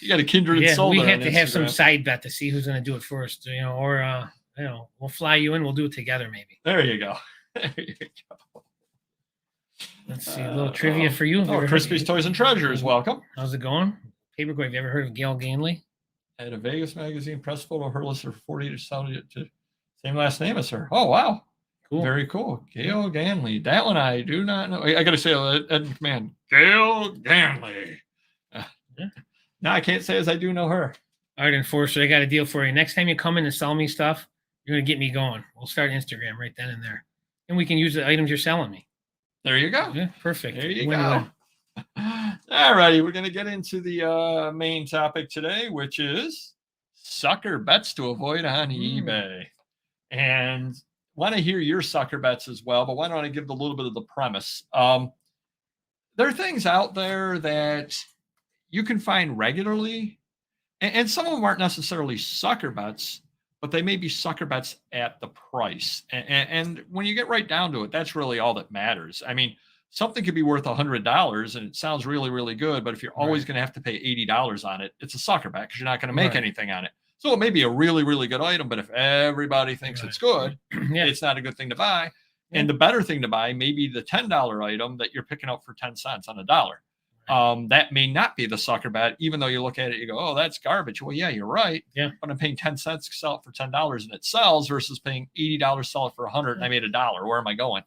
You got a kindred soul. We have to have some side bet to see who's going to do it first, or we'll fly you in. We'll do it together, maybe. There you go. There you go. Let's see, a little trivia for you. Crispy's Toys and Treasures, welcome. How's it going? Paperboy, have you ever heard of Gail Ganley? At a Vegas magazine press photo, her listed for 40 to sell it to Same last name as her. Oh, wow. Cool. Very cool. Gail Ganley. That one I do not know. I got to say, Ed McMahon. Gail Ganley. Uh, Yeah. No, I can't say as I do know her. All right, Enforcer, I got a deal for you. Next time you come in and sell me stuff, you're going to get me going. We'll start Instagram right then and there. And we can use the items you're selling me. There you go. Yeah, perfect. There you Win-win. go. All righty. We're going to get into the main topic today, which is sucker bets to avoid on eBay. And want to hear your sucker bets as well, but why don't I give a little bit of the premise? There are things out there that you can find regularly, and some of them aren't necessarily sucker bets, but they may be sucker bets at the price. And when you get right down to it, that's really all that matters. I mean, something could be worth $100 and it sounds really, really good, but if you're always going to have to pay $80 on it, it's a sucker bet because you're not going to make anything on it. So it may be a really, really good item, but if everybody thinks it's good, it's not a good thing to buy. And the better thing to buy may be the $10 item that you're picking up for 10 cents on a dollar. That may not be the sucker bet, even though you look at it, you go, oh, that's garbage. Well, yeah, you're right. Yeah. But I'm paying 10 cents to sell it for $10 and it sells versus paying $80, sell it for $100 and I made $1. Where am I going?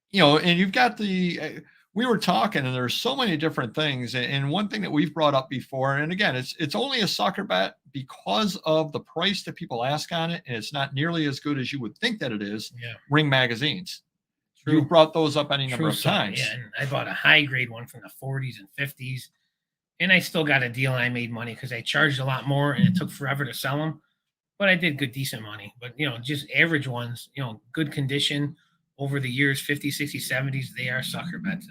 You know, and you've got the, we were talking and there's so many different things. And one thing that we've brought up before, and again, it's only a sucker bet because of the price that people ask on it. And it's not nearly as good as you would think that it is. Ring magazines. You brought those up any number of times. Yeah, and I bought a high grade one from the 40s and 50s, and I still got a deal and I made money because I charged a lot more and it took forever to sell them, but I did good, decent money. But, you know, just average ones, you know, good condition over the years, 50s, 60s, 70s, they are sucker bets.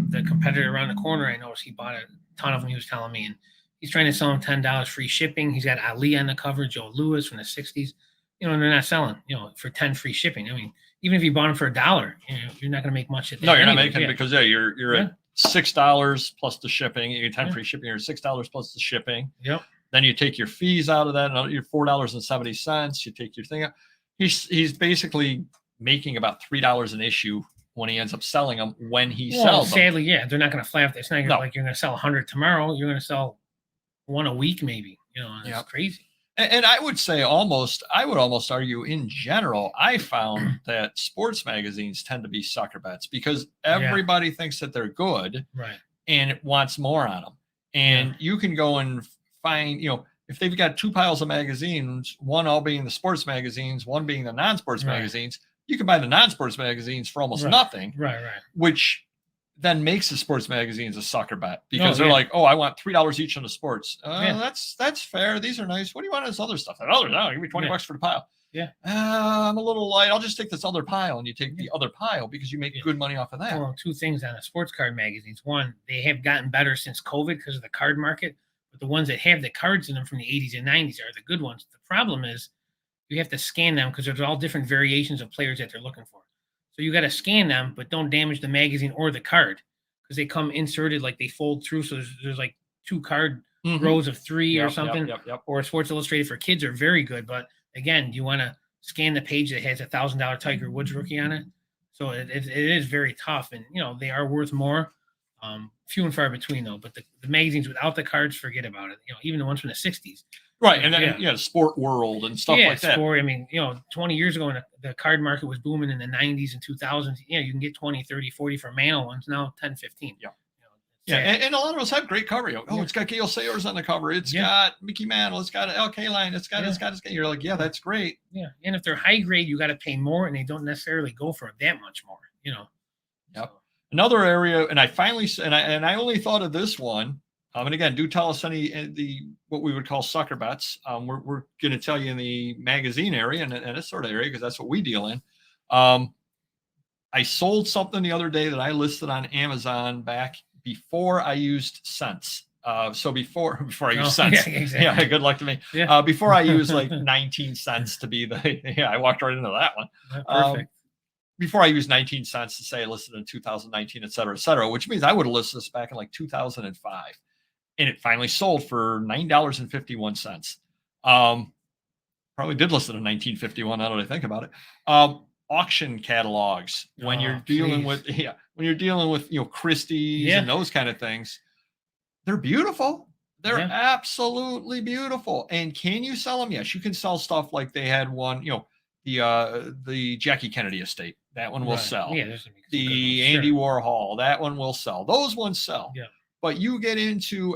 The competitor around the corner, I noticed he bought a ton of them, he was telling me, and he's trying to sell them $10 free shipping. He's got Ali on the cover, Joe Louis from the 60s, you know, and they're not selling, you know, for 10 free shipping. I mean, even if you bought them for $1, you know, you're not going to make much at that. No, you're not making because you're at $6 plus the shipping. You get 10 free shipping. You're $6 plus the shipping. Then you take your fees out of that. And you're $4.70. You take your thing out. He's basically making about $3 an issue when he ends up selling them when he sells them. Sadly, yeah, they're not going to fly off. It's not like you're going to sell 100 tomorrow. You're going to sell one a week, maybe. You know, it's crazy. And I would say I would almost argue in general, I found that sports magazines tend to be sucker bets because everybody thinks that they're good and it wants more on them. And you can go and find, you know, if they've got two piles of magazines, one all being the sports magazines, one being the non-sports magazines, you can buy the non-sports magazines for almost nothing. Which then makes the sports magazines a sucker bet because they're like, oh, I want $3 each on the sports. That's fair. These are nice. What do you want on this other stuff? Give me $20 for the pile. I'm a little light. I'll just take this other pile, and you take the other pile because you make good money off of that. Well, two things on the sports card magazines. One, they have gotten better since COVID because of the card market, but the ones that have the cards in them from the 80s and 90s are the good ones. The problem is you have to scan them because there's all different variations of players that they're looking for. So you got to scan them, but don't damage the magazine or the card because they come inserted, like they fold through. So there's like two card rows of three or something. Or Sports Illustrated for kids are very good. But again, you want to scan the page that has $1,000 Tiger Woods rookie on it. So it is very tough. And, you know, they are worth more. Few and far between, though. But the magazines without the cards, forget about it. You know, even the ones from the 60s. Right, and then sport world and stuff like that. I mean, you know, 20 years ago when the card market was booming in the 90s and 2000s, you can get 20, 30, 40 for Mano ones, now 10, 15. And a lot of us have great cover. It's got Gale Sayers on the cover. It's got Mickey Mantle. It's got LK Line. It's got. You're like, that's great. Yeah, and if they're high grade, you got to pay more, and they don't necessarily go for that much more. You know. Another area, and I finally, and I only thought of this one. And again, do tell us what we would call sucker bets. We're going to tell you in the magazine area and this sort of area because that's what we deal in. I sold something the other day that I listed on Amazon back before I used cents. So before I used cents, good luck to me. Before I used like 19 cents to be I walked right into that one. Perfect. Before I used 19 cents to say I listed in 2019, et cetera, which means I would have listed this back in like 2005. And it finally sold for $9.51. Probably did list it in 1951. Now that I think about it, auction catalogs when you're dealing with Christie's and those kind of things, they're beautiful. They're Yeah. absolutely beautiful. And can you sell them? Yes, you can sell stuff like they had one, the Jackie Kennedy estate. That one will Right. sell. Yeah, there's gonna be some good ones. The Sure. Andy Warhol, that one will sell. Those ones sell. Yeah. But you get into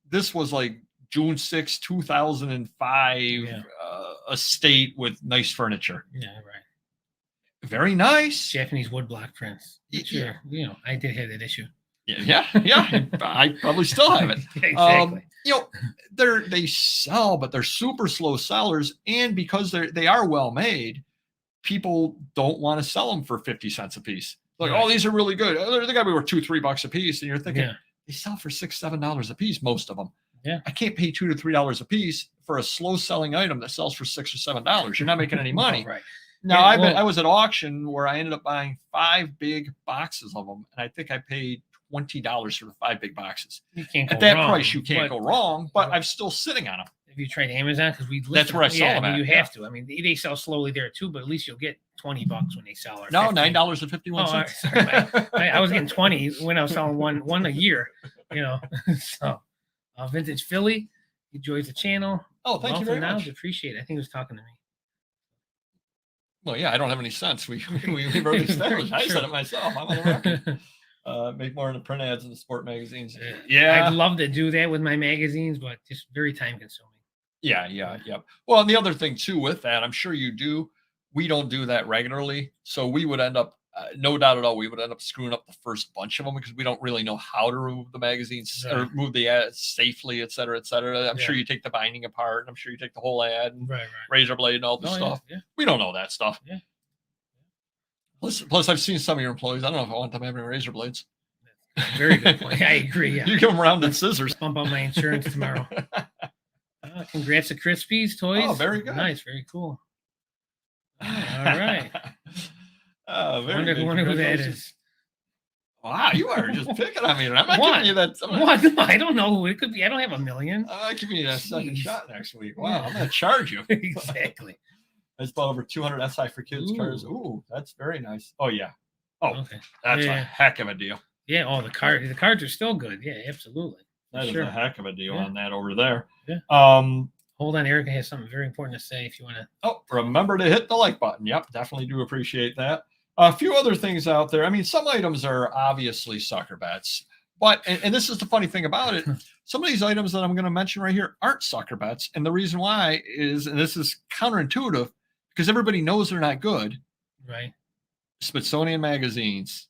this was like June 2005, Yeah. estate with nice furniture. Yeah, right. Very nice. Japanese woodblock prints. Yeah. Sure. I did have that issue. Yeah. I probably still have it. Exactly. They sell, but they're super slow sellers, and because they are well made, people don't want to sell them for 50 cents a piece. Like, Right. oh, these are really good. They got to be worth $2-3 a piece, and you're thinking Yeah. they sell for $6-7 a piece. Most of them. Yeah. I can't pay $2 to $3 a piece for a slow selling item that sells for $6 or $7. You're not making any money. Oh, right. Now, Yeah, I was at auction where I ended up buying 5 big boxes of them, and I think I paid $20 for the 5 big boxes. You can't go At that wrong, price, you can't go wrong, but I'm still sitting on them. If you tried Amazon, because That's where I saw them at, you yeah. have to. I mean, they sell slowly there too, but at least you'll get $20 when they sell. Or No, 15. $9.51. Oh, all right, sorry. I was getting 20 when I was selling one a year. So Vintage Philly enjoys the channel. Oh, thank you very much. Appreciate it. I think he was talking to me. Well, yeah, I don't have any sense. We've already established. I said it myself. I'm on the record. Make more in the print ads and the sport magazines. Yeah. I'd love to do that with my magazines, but just very time consuming. Yeah. Well, and the other thing too with that, I'm sure you do. We don't do that regularly, so we would end up, no doubt at all, we would end up screwing up the first bunch of them because we don't really know how to remove the magazines or remove the ads safely, et cetera, et cetera. I'm sure you take the binding apart, and I'm sure you take the whole ad, and Right. razor blade, and all this stuff. Yeah. We don't know that stuff. Yeah. Plus, I've seen some of your employees. I don't know if I want them having razor blades. Very good point. I agree. Yeah. You come around with scissors. Bump on my insurance tomorrow. Congrats to Crispy's Toys. Oh, very good. Nice. Very cool. All right. Very good. Wonder who that is. Wow, you are just picking on me. I'm not What? giving you that. What? I don't know who it could be. I don't have a million. I'm not giving you that second Jeez. shot next week. Wow, I'm going to charge you. Exactly. I just bought over 200 SI for kids cars. Ooh, that's very nice. Oh, yeah. Oh, Okay. that's a Yeah. heck of a deal. Yeah. Oh, the cards are still good. Yeah, absolutely. That is Sure. a heck of a deal Yeah. on that over there. Yeah. Hold on, Erica has something very important to say if you want to. Oh, remember to hit the like button. Yep, definitely do appreciate that. A few other things out there. I mean, some items are obviously sucker bets, but, and this is the funny thing about it, some of these items that I'm going to mention right here aren't sucker bets. And the reason why is, and this is counterintuitive, because everybody knows they're not good. Right. Smithsonian magazines.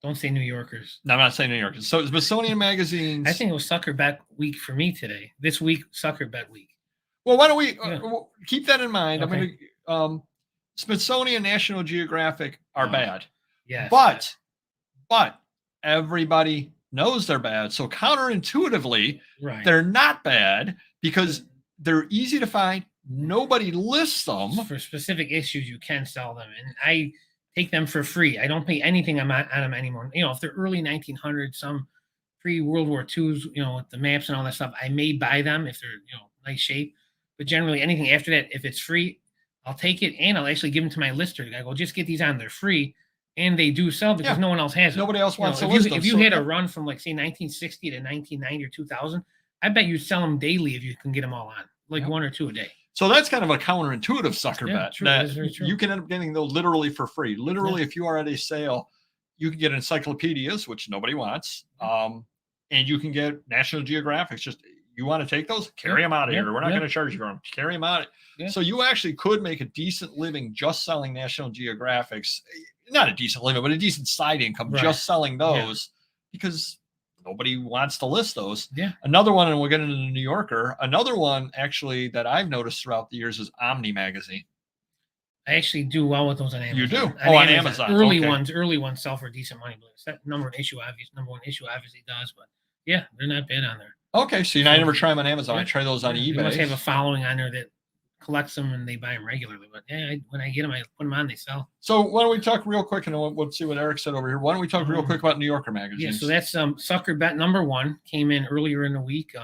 Don't say New Yorkers. No, I'm not saying New Yorkers. So Smithsonian magazines. I think it was sucker bet week for me today. This week, sucker bet week. Well, why don't we keep that in mind? Okay. I'm going to, Smithsonian, National Geographic are bad. Yes. But everybody knows they're bad. So counterintuitively, Right. they're not bad because they're easy to find. Nobody lists them. For specific issues, you can sell them, and I take them for free. I don't pay anything on them anymore. If they're early 1900s, some pre-World War II's, with the maps and all that stuff, I may buy them if they're nice shape. But generally, anything after that, if it's free, I'll take it, and I'll actually give them to my lister. I go, just get these on. They're free, and they do sell because no one else has them. Nobody else wants to list them. If you had a run from, like, say, 1960 to 1990 or 2000, I bet you sell them daily if you can get them all on, like one or two a day. So that's kind of a counterintuitive sucker bet. True. That That's very true. you can end up getting those literally for free. Literally, if you are at a sale, you can get encyclopedias, which nobody wants, and you can get National Geographics. Just, you want to take those? Carry them out of here. We're not going to charge you for them. Carry them out. Yeah. So you actually could make a decent living just selling National Geographics. Not a decent living, but a decent side income just selling those because nobody wants to list those. Yeah. Another one, and we'll get into the New Yorker. Another one actually that I've noticed throughout the years is Omni Magazine. I actually do well with those on Amazon. You do? On Amazon. Early ones sell for decent money. But that number one issue obviously does. But yeah, they're not bad on there. Okay, so I never try them on Amazon. I try those on eBay. They must have a following on there that collects them and they buy them regularly. But yeah, when I get them, I put them on. They sell. So why don't we talk real quick, and we'll see what Eric said over here. Why don't we talk real quick about New Yorker magazines? Yeah, so that's sucker bet number one. Came in earlier in the week,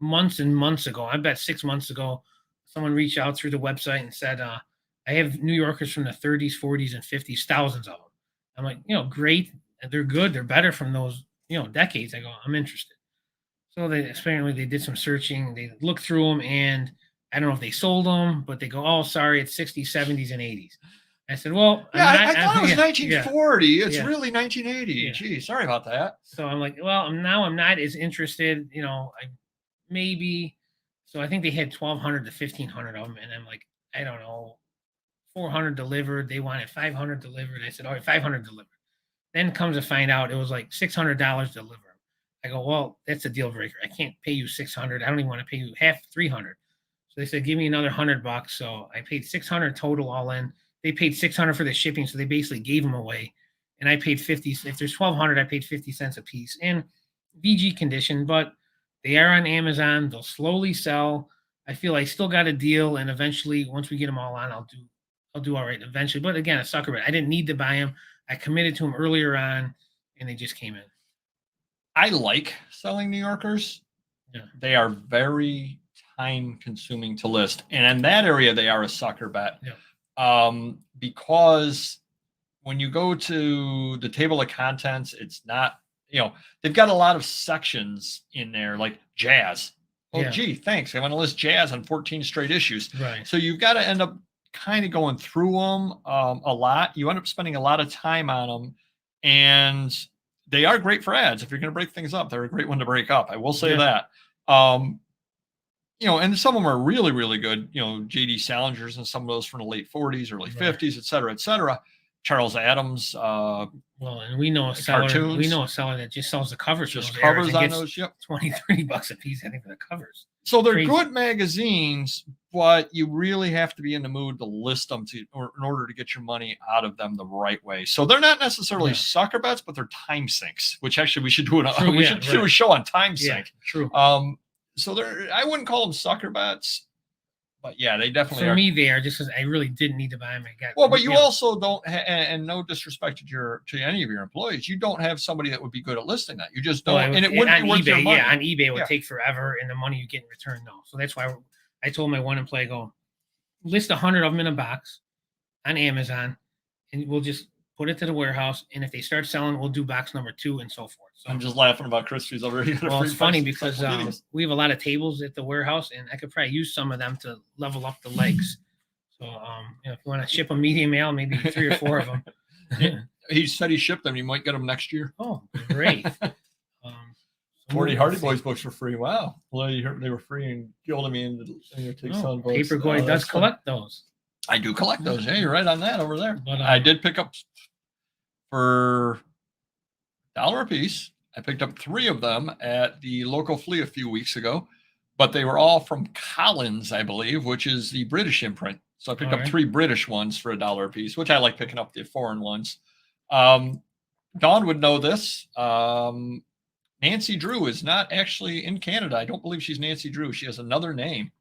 months and months ago. I bet 6 months ago, someone reached out through the website and said, I have New Yorkers from the 30s, 40s, and 50s, thousands of them. I'm like, great. They're good. They're better from those, decades. I go, I'm interested. So they apparently they did some searching. They looked through them, and I don't know if they sold them, but they go, "Oh, sorry, it's 60s, 70s, and 80s." I said, "Well, Yeah, I'm not." I thought it was yeah, 1940. It's yeah, really 1980. yeah. Gee, sorry about that. So I'm like, "Well, I'm not as interested. I maybe." So I think they had 1,200 to 1,500 of them, and I'm like, I don't know, 400 delivered. They wanted 500 delivered. I said, "All right, 500 delivered." Then comes to find out it was like $600 delivered. I go, well, that's a deal breaker. I can't pay you 600. I don't even want to pay you half 300. So they said, give me another $100. So I paid 600 total all in. They paid 600 for the shipping. So they basically gave them away. And I paid 50. If there's 1,200, I paid 50 cents a piece in VG condition, but they are on Amazon. They'll slowly sell. I feel I still got a deal. And eventually, once we get them all on, I'll do all right eventually. But again, a sucker bet. I didn't need to buy them. I committed to them earlier on and they just came in. I like selling New Yorkers. Yeah. They are very time consuming to list. And in that area, they are a sucker bet. Yeah. Because when you go to the table of contents, it's not, they've got a lot of sections in there, like jazz. Oh, gee, thanks. I want to list jazz on 14 straight issues. Right. So you've got to end up kind of going through them a lot. You end up spending a lot of time on them. And they are great for ads. If you're going to break things up, they're a great one to break up. I will say that. And some of them are really, really good. J.D. Salinger's and some of those from the late 40s, early 50s, et cetera, et cetera. Charles Adams. Well, and we know a seller. Cartoons. We know a seller that just sells the covers. Just covers on those. Yep. 20, 30 bucks a piece, I think, for the covers. So they're good magazines, but you really have to be in the mood to list them in order to get your money out of them the right way. So they're not necessarily sucker bets, but they're time sinks. Which actually we should do do a show on time sink. True. So I wouldn't call them sucker bets, but yeah, they definitely are. For me, they are, just because I really didn't need to buy them. But you also don't, and no disrespect to any of your employees, you don't have somebody that would be good at listing that. You just don't, and it wouldn't be worth your money. Yeah, on eBay it would take forever, and the money you get in return, no. So that's why I told my one employee, go list 100 of them in a box on Amazon, and we'll just put it to the warehouse. And if they start selling, we'll do box number 2 and so forth. So I'm just laughing about Christie's already. Well, it's funny because we have a lot of tables at the warehouse, and I could probably use some of them to level up the legs. So, if you want to ship a medium mail, maybe 3 or 4 of them. He said he shipped them. You might get them next year. Oh, great. 40 Hardy Boys books for free. Wow. Well, they were free and guilded me into your Take Sun books. Paperboy does collect those. I do collect those. Yeah, you're right on that over there. But I did pick up for $1 a piece. I picked up 3 of them at the local flea a few weeks ago, but they were all from Collins, I believe, which is the British imprint. So I picked up 3 British ones for $1 a piece, which I like picking up the foreign ones. Dawn would know this. Nancy Drew is not actually in Canada. I don't believe she's Nancy Drew. She has another name.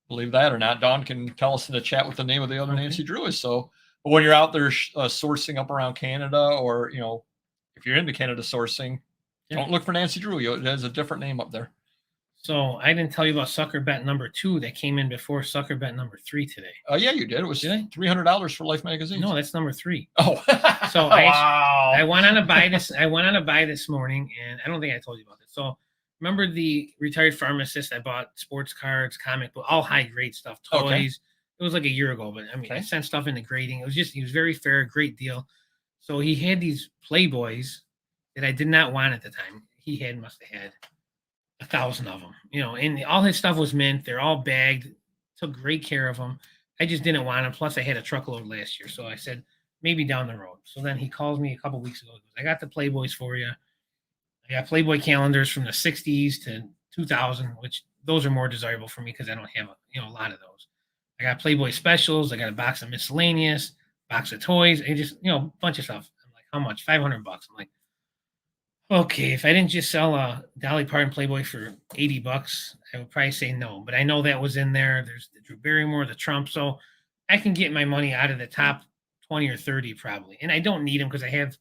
Believe that or not. Dawn can tell us in the chat what the name of the other Nancy Drew is. So, but when you're out there sourcing up around Canada, or if you're into Canada sourcing, don't look for Nancy Drew. There's a different name up there. So I didn't tell you about sucker bet number 2 that came in before sucker bet number 3 today. Oh yeah, you did. It was $300 for Life Magazine. No, that's number 3. Oh, so I went on a buy this. I went on a buy this morning, and I don't think I told you about this. So remember the retired pharmacist? I bought sports cards, comic book, all high grade stuff, toys. Okay. It was like a year ago, but I mean, I sent stuff into grading. He was very fair, great deal. So he had these Playboys that I did not want at the time. Must have had 1,000 of them, and all his stuff was mint. They're all bagged, took great care of them. I just didn't want them. Plus I had a truckload last year. So I said, maybe down the road. So then he calls me a couple weeks ago. He goes, I got the Playboys for you. I got Playboy calendars from the 60s to 2000, which those are more desirable for me because I don't have a lot of those. I got Playboy specials. I got a box of miscellaneous, box of toys, and just, a bunch of stuff. I'm like, how much? $500. I'm like, okay, if I didn't just sell a Dolly Parton Playboy for $80, I would probably say no. But I know that was in there. There's the Drew Barrymore, the Trump. So I can get my money out of the top 20 or 30 probably. And I don't need them because I have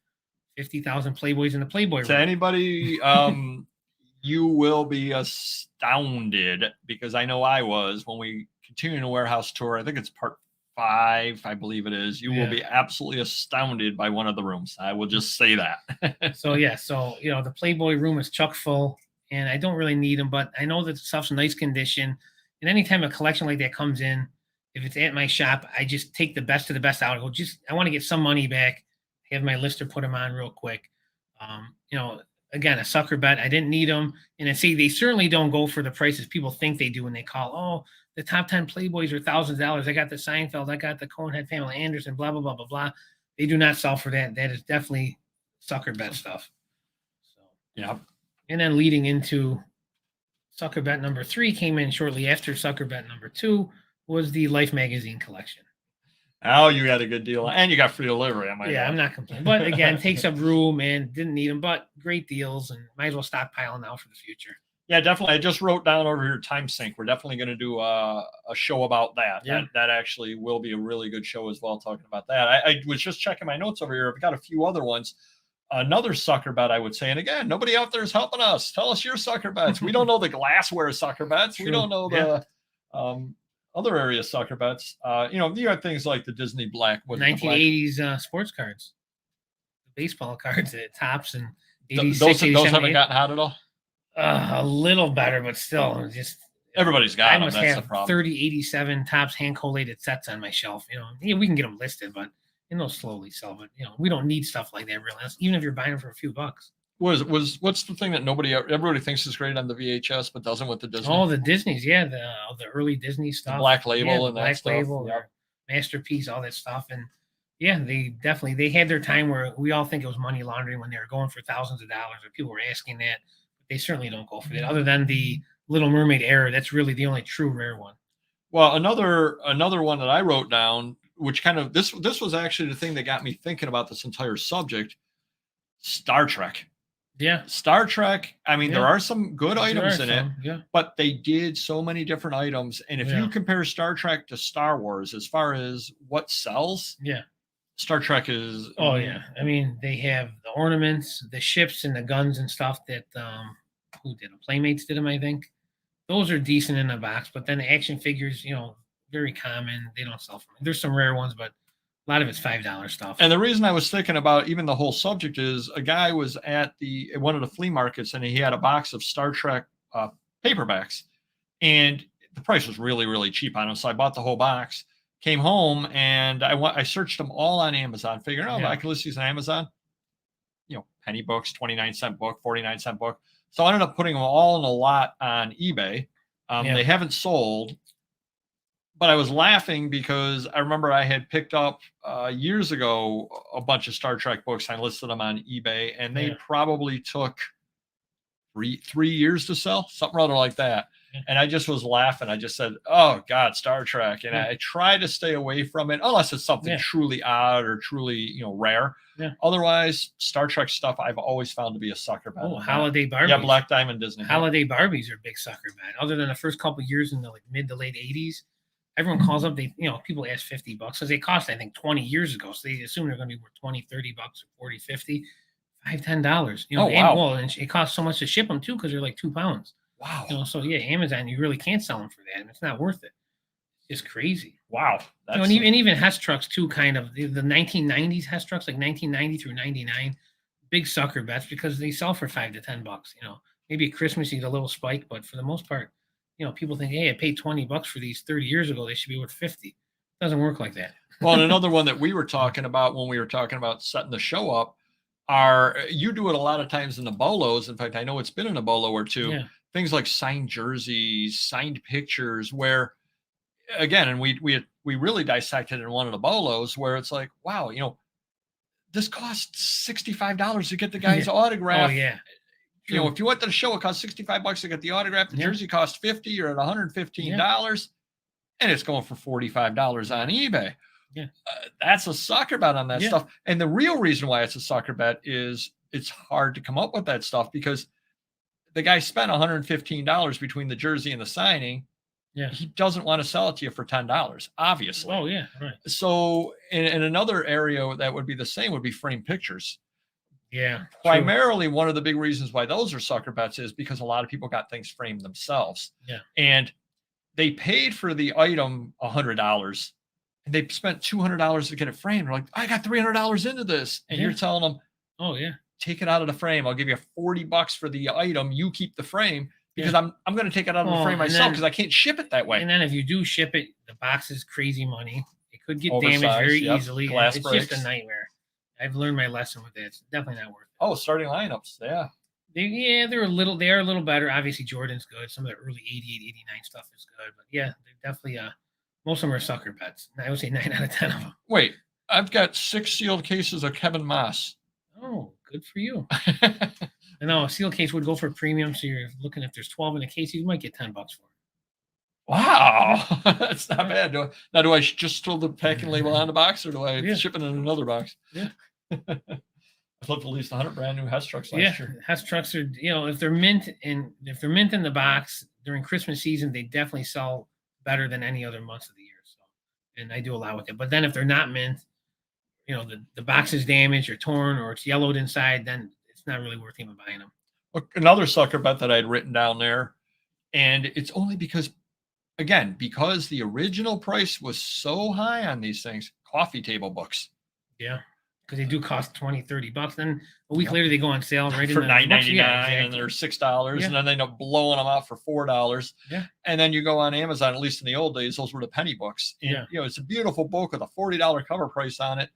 50,000 Playboys in the Playboy room. To anybody, you will be astounded, because I know I was when we continue a warehouse tour. I think it's part 5, I believe it is. You will be absolutely astounded by one of the rooms. I will just say that. So the Playboy room is chock full, and I don't really need them, but I know that the stuff's in nice condition. And anytime a collection like that comes in, if it's at my shop, I just take the best of the best out. I want to get some money back. Have my lister put them on real quick. You know, again, a sucker bet. I didn't need them, and I see they certainly don't go for the prices people think they do when they call. Oh, the top 10 Playboys are thousands of dollars. I got the Seinfeld. I got the Conehead Family Anderson. Blah blah blah blah blah. They do not sell for that. That is definitely sucker bet stuff. So Yeah. and then leading into sucker bet number 3 came in shortly after sucker bet number 2 was the Life magazine collection. Oh, you got a good deal, and you got free delivery. Yeah, I'm not complaining, but again, takes up room and didn't need them, but great deals, and might as well stockpile now for the future. Yeah, definitely. I just wrote down over here time sync. We're definitely going to do a show about that. Yeah. That actually will be a really good show as well, talking about that. I was just checking my notes over here. I've got a few other ones. Another sucker bet, I would say, and again, nobody out there is helping us. Tell us your sucker bets. We don't know the glassware sucker bets. True. We don't know the other area sucker bets. You know, you got things like the Disney Black, 1980s sports cards, the baseball cards at Tops, and 86, those 87, haven't gotten hot at all. A little better, but still, just everybody's got them. I must That's the have problem. 30, 87 Tops hand collated sets on my shelf. You know, we can get them listed, but they'll slowly sell. But you know, we don't need stuff like that really, even if you're buying them for a few bucks. What's the thing that everybody thinks is great on the VHS but doesn't with the Disney? Oh, the Disneys, yeah, the early Disney stuff, the Black Label, yeah, and Black that stuff. Label, Yep. Masterpiece, all that stuff, and yeah, they had their time where we all think it was money laundering when they were going for thousands of dollars, or people were asking that. But they certainly don't go for that. Other than the Little Mermaid era, that's really the only true rare one. Well, another one that I wrote down, which kind of this was actually the thing that got me thinking about this entire subject. Star Trek. Yeah. Star Trek. I mean, there are some good items in it, yeah, but they did so many different items. And if you compare Star Trek to Star Wars, as far as what sells, yeah, Star Trek is. Oh yeah. I mean, they have the ornaments, the ships, and the guns and stuff that who did them? Playmates did them, I think. Those are decent in the box, but then the action figures, you know, very common. They don't sell for me. There's some rare ones, but a lot of it's $5 stuff. And the reason I was thinking about even the whole subject is a guy was at one of the flea markets, and he had a box of Star Trek paperbacks, and the price was really, really cheap on them. So I bought the whole box, came home, and I searched them all on Amazon, figuring, I can list these on Amazon. You know, penny books, 29-cent book, 49-cent book. So I ended up putting them all in a lot on eBay. They haven't sold. But I was laughing because I remember I had picked up years ago a bunch of Star Trek books. I listed them on eBay, and they probably took three years to sell, something rather like that. And I just was laughing. I just said, "Oh God, Star Trek!" And I try to stay away from it unless it's something truly odd or truly, rare. Otherwise, Star Trek stuff I've always found to be a sucker bet. Oh, holiday Barbies. Yeah, Black Diamond Disney. Holiday Barbies are a big sucker bet. Other than the first couple of years in the mid to late 80s. Everyone calls up, people ask $50 because they cost, I think, 20 years ago. So they assume they're going to be worth $20, $30 or 40, 50, $5, $10. Wow. And it costs so much to ship them too, because they're like 2 pounds. Wow. So Amazon, you really can't sell them for that. And it's not worth it. It's just crazy. Wow. And even Hess trucks too, kind of the 1990s Hess trucks, like 1990 through 99, big sucker bets because they sell for $5 to $10. Maybe at Christmas you get a little spike, but for the most part, people think, hey, I paid $20 for these 30 years ago. They should be worth 50. It doesn't work like that. Well, and another one that we were talking about when we were talking about setting the show up you do it a lot of times in the bolos. In fact, I know it's been in a bolo or two. Yeah. Things like signed jerseys, signed pictures, where again, and we really dissected in one of the bolos where it's like, wow, this costs $65 to get the guy's autograph. Oh yeah. If you went to the show, it costs $65 to get the autograph. The jersey costs $50. You're at $115, and it's going for $45 on eBay. Yeah, that's a sucker bet on that stuff. And the real reason why it's a sucker bet is it's hard to come up with that stuff because the guy spent $115 between the jersey and the signing. Yeah, he doesn't want to sell it to you for $10, obviously. Oh yeah, right. So in another area that would be the same would be framed pictures. Yeah. Primarily, one of the big reasons why those are sucker bets is because a lot of people got things framed themselves. Yeah. And they paid for the item $100 and they spent $200 to get it framed. They're like, I got $300 into this. And you're telling them, oh yeah, take it out of the frame. I'll give you $40 for the item. You keep the frame because I'm going to take it out of the frame myself because I can't ship it that way. And then if you do ship it, the box is crazy money. It could get Oversized, damaged very easily. Glass it's breaks. just a nightmare. I've learned my lesson with that. It's definitely not worth it. Oh, starting lineups. Yeah. They are a little better. Obviously, Jordan's good. Some of the early 88, 89 stuff is good. But yeah, they're definitely, most of them are sucker bets. I would say 9 out of 10 of them. Wait, I've got 6 sealed cases of Kevin Moss. Oh, good for you. I know a sealed case would go for a premium. So you're looking, if there's 12 in a case, you might get $10 for it. Wow. That's not bad. Do I just throw the packing label on the box or do I ship it in another box? Yeah. I flipped at least 100 brand new Hess trucks last year. Hess trucks are, if they're mint in the box during Christmas season, they definitely sell better than any other months of the year. So, and I do allow it. But then if they're not mint, the box is damaged or torn or it's yellowed inside, then it's not really worth even buying them. Another sucker bet that I had written down there, and it's only because the original price was so high on these things, coffee table books. Yeah. Because they do cost $20-$30. Then a week later they go on sale right for $9.99 exactly. and they're $6, and then they end up blowing them out for $4. Yeah. And then you go on Amazon, at least in the old days, those were the penny books. And, it's a beautiful book with a $40 cover price on it,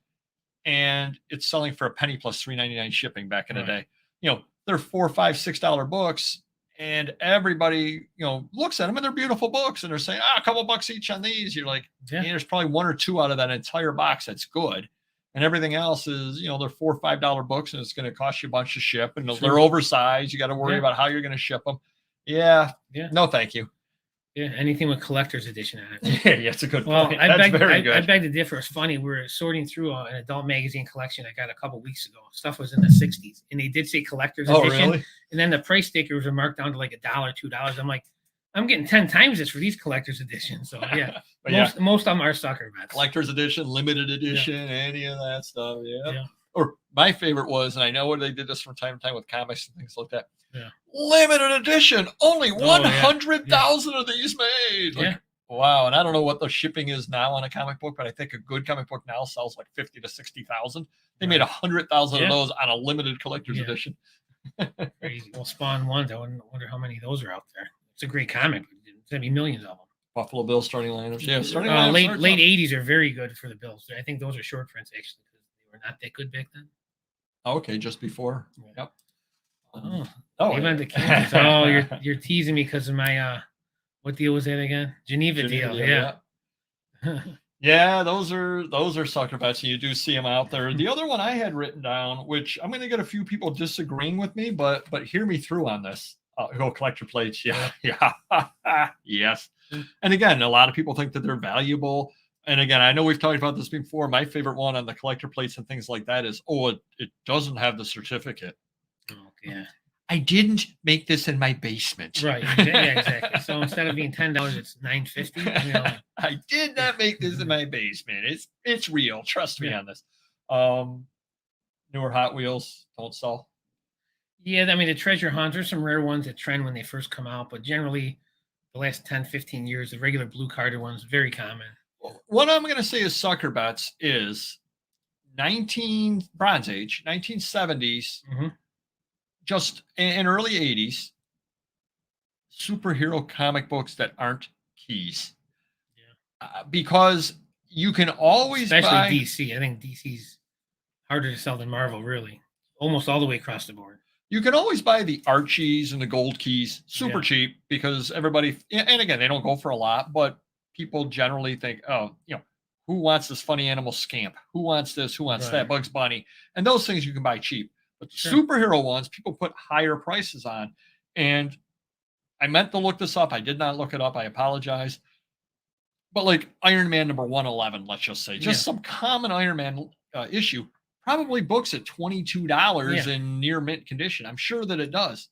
and it's selling for a penny plus $3.99 shipping back in the day. They're $4, $5, $6 books, and everybody looks at them, and they're beautiful books, and they're saying a couple bucks each on these. You're like, there's probably 1 or 2 out of that entire box that's good. And everything else is, they're $4 or $5 books, and it's going to cost you a bunch to ship, and they're oversized. You got to worry about how you're going to ship them. Yeah. No, thank you. Yeah. Anything with collector's edition on it. Yeah, it's a good point. I beg to differ. It's funny. We're sorting through an adult magazine collection I got a couple weeks ago. Stuff was in the 60s, and they did say collector's edition. Really? And then the price stickers were marked down to like $1, $2. I'm like, I'm getting 10 times this for these collector's editions. So yeah, most of them are sucker bets. Collector's edition, limited edition, any of that stuff. Yeah. Or my favorite was, and I know they did this from time to time with comics and things like that. Yeah. Limited edition, only 100,000 of these made. Like, wow. And I don't know what the shipping is now on a comic book, but I think a good comic book now sells like 50 to 60,000. They made 100,000 of those on a limited collector's edition. Crazy. Well, Spawn 1, I wonder how many of those are out there. It's a great comic. It's going to be millions of them. Buffalo Bills starting lineups. Yeah, starting lineups. Late 80s are very good for the Bills. I think those are short prints, actually, because they were not that good back then. Okay, just before. Yep. The Kansas. Oh, you're teasing me because of my what deal was that again? Geneva deal. Yeah. Yeah, those are sucker bets, and you do see them out there. The other one I had written down, which I'm going to get a few people disagreeing with me, but hear me through on this. Collector plates. Yeah. Yes. And again, a lot of people think that they're valuable. And again, I know we've talked about this before. My favorite one on the collector plates and things like that is, it doesn't have the certificate. Oh, yeah. I didn't make this in my basement. Right. Yeah, exactly. So instead of being $10, it's $9.50. I did not make this in my basement. It's real. Trust me on this. Newer Hot Wheels don't sell. Yeah, I mean, the treasure hunts, there's some rare ones that trend when they first come out, but generally the last 10, 15 years, the regular blue carded ones, very common. What I'm going to say is sucker bets is Bronze Age, 1970s, just in early 80s, superhero comic books that aren't keys. Yeah. Because you can always buy DC. I think DC's harder to sell than Marvel, really. Almost all the way across the board. You can always buy the Archies and the gold keys super cheap because everybody, and again, they don't go for a lot, but people generally think, who wants this funny animal Scamp? Who wants this? Who wants that? Bugs Bunny. And those things you can buy cheap. But superhero ones, people put higher prices on. And I meant to look this up. I did not look it up. I apologize. But like Iron Man number 111, let's just say, some common Iron Man issue, probably books at $22 in near mint condition. I'm sure that it does.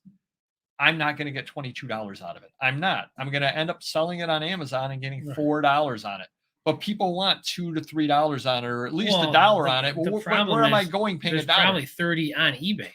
I'm not going to get $22 out of it. I'm not. I'm going to end up selling it on Amazon and getting $4 on it. But people want $2 to $3 on it, or at least $1 on it. Well, where am I going paying $1? Probably 30 on eBay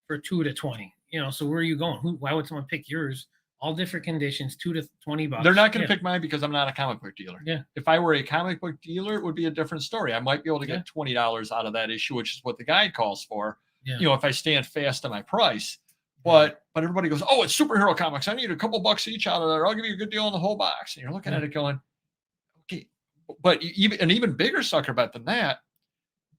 for 2 to 20. So where are you going? Why would someone pick yours? All different conditions, $2 to $20. They're not going to pick mine because I'm not a comic book dealer. Yeah. If I were a comic book dealer, it would be a different story. I might be able to get $20 out of that issue, which is what the guide calls for. Yeah. you know, if I stand fast on my price. But everybody goes, oh, it's superhero comics. I need a couple bucks each out of there. I'll give you a good deal on the whole box. And you're looking at it going, okay, but even an even bigger sucker bet than that,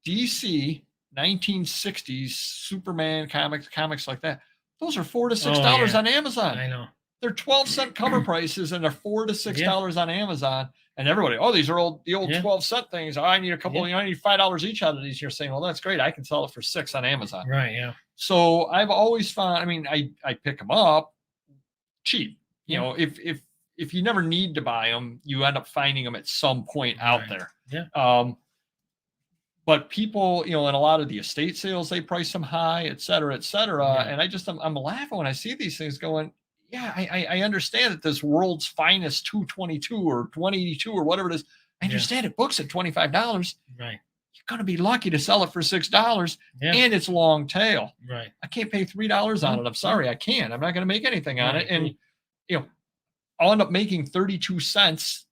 DC 1960s Superman comics like that. Those are $4 to $6 on Amazon. I know. They're 12-cent cover prices and they're $4 to $6 on Amazon. And everybody, oh, these are the old 12-cent things. Oh, I need a couple, I need $5 each out of these. You're saying, well, that's great. I can sell it for $6 on Amazon. Right. Yeah. So I've always found, I mean, I pick them up cheap. You know, if you never need to buy them, you end up finding them at some point out there. Yeah. But people, you know, in a lot of the estate sales, they price them high, et cetera, et cetera. Yeah. And I'm laughing when I see these things going, yeah, I understand that this world's finest 222 or 182 or whatever it is. I understand it books at $25. Right. You're going to be lucky to sell it for $6 and it's long tail. Right. I can't pay $3 on it. I'm sorry. I can't. I'm not going to make anything on it. And, you know, I'll end up making 32 cents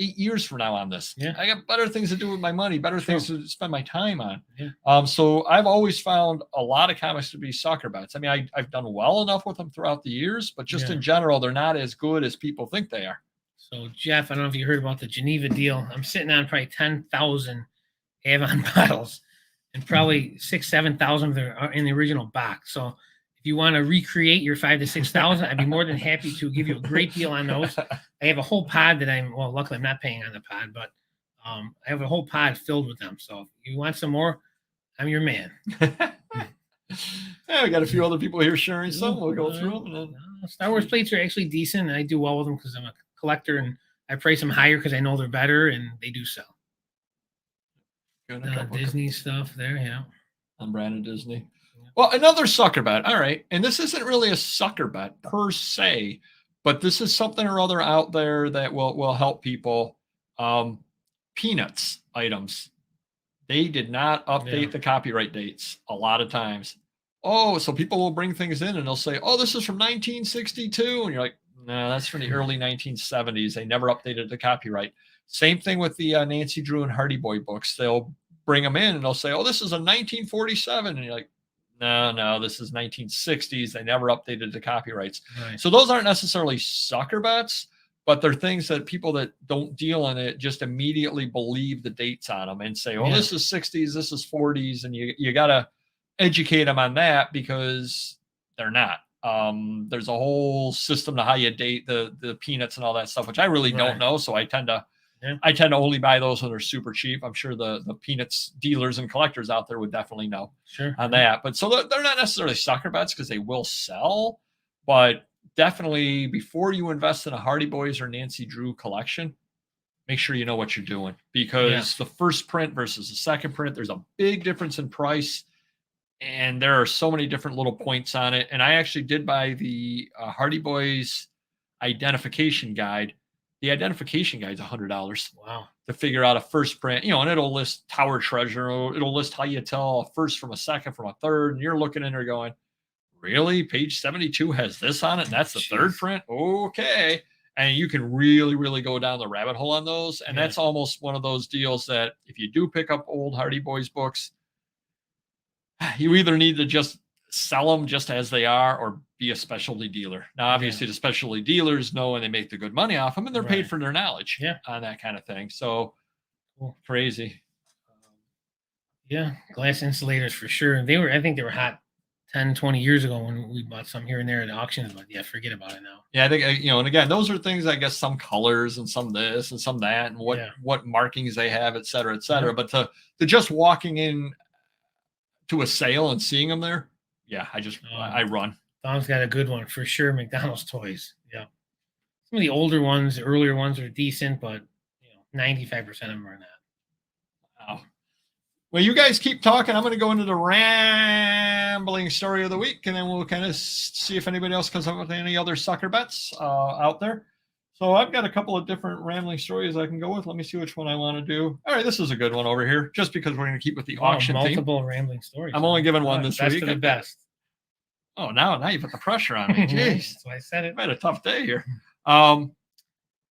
8 years from now on this. Yeah. I got better things to do with my money, better things to spend my time on. Yeah. So I've always found a lot of comics to be sucker bets. I mean, I've done well enough with them throughout the years, but just in general, they're not as good as people think they are. So Jeff, I don't know if you heard about the Geneva deal. I'm sitting on probably 10,000 Avon bottles, and probably 6,000-7,000 of them are in the original box. So if you want to recreate your 5,000 to 6,000, I'd be more than happy to give you a great deal on those. I have a whole pod that luckily I'm not paying on the pod, but I have a whole pod filled with them. So if you want some more, I'm your man. Yeah, we got a few other people here sharing some. We'll go through them. And then... Star Wars plates are actually decent. And I do well with them because I'm a collector and I price them higher because I know they're better and they do sell. Disney stuff there, yeah. Unbranded Disney. Well, another sucker bet. All right. And this isn't really a sucker bet per se, but this is something or other out there that will help people. Peanuts items. They did not update the copyright dates a lot of times. Oh, so people will bring things in and they'll say, oh, this is from 1962. And you're like, no, that's from the early 1970s. They never updated the copyright. Same thing with the Nancy Drew and Hardy Boy books. They'll bring them in and they'll say, oh, this is a 1947. And you're like, no, this is 1960s. They never updated the copyrights. Right. So those aren't necessarily sucker bets, but they're things that people that don't deal in it just immediately believe the dates on them and say, oh, this is 60s, this is 40s. And you got to educate them on that because they're not. There's a whole system to how you date the peanuts and all that stuff, which I really don't know. So I tend to only buy those when they're super cheap. I'm sure the peanuts dealers and collectors out there would definitely know on that. But so they're not necessarily sucker bets because they will sell, but definitely before you invest in a Hardy Boys or Nancy Drew collection, make sure you know what you're doing because the first print versus the second print, there's a big difference in price. And there are so many different little points on it. And I actually did buy the Hardy Boys identification guide. The identification guide's $100. Wow. To figure out a first print, you know, and it'll list Tower Treasure. It'll list how you tell a first from a second from a third. And you're looking in there going, really? Page 72 has this on it? And that's the third print? Okay. And you can really, really go down the rabbit hole on those. And that's almost one of those deals that if you do pick up old Hardy Boys books, you either need to just sell them just as they are or be a specialty dealer. Now, obviously, the specialty dealers know and they make the good money off them and they're paid for their knowledge on that kind of thing. So crazy. Yeah. Glass insulators for sure. I think they were hot 10, 20 years ago when we bought some here and there at auctions, but forget about it now. Yeah. I think, and again, those are things, I guess, some colors and some this and some that and what markings they have, et cetera, et cetera. But to just walking in to a sale and seeing them there, I run. Dom's got a good one for sure. McDonald's toys. Yeah. Some of the older ones, the earlier ones are decent, but 95% of them are not. Wow. Well, you guys keep talking. I'm going to go into the rambling story of the week, and then we'll kind of see if anybody else comes up with any other sucker bets out there. So I've got a couple of different rambling stories I can go with. Let me see which one I want to do. All right, this is a good one over here, just because we're going to keep with the auction multiple theme. rambling stories. I'm only giving one this best week. Of the best. Oh, now you put the pressure on me. Jeez. That's why I said it. I had a tough day here.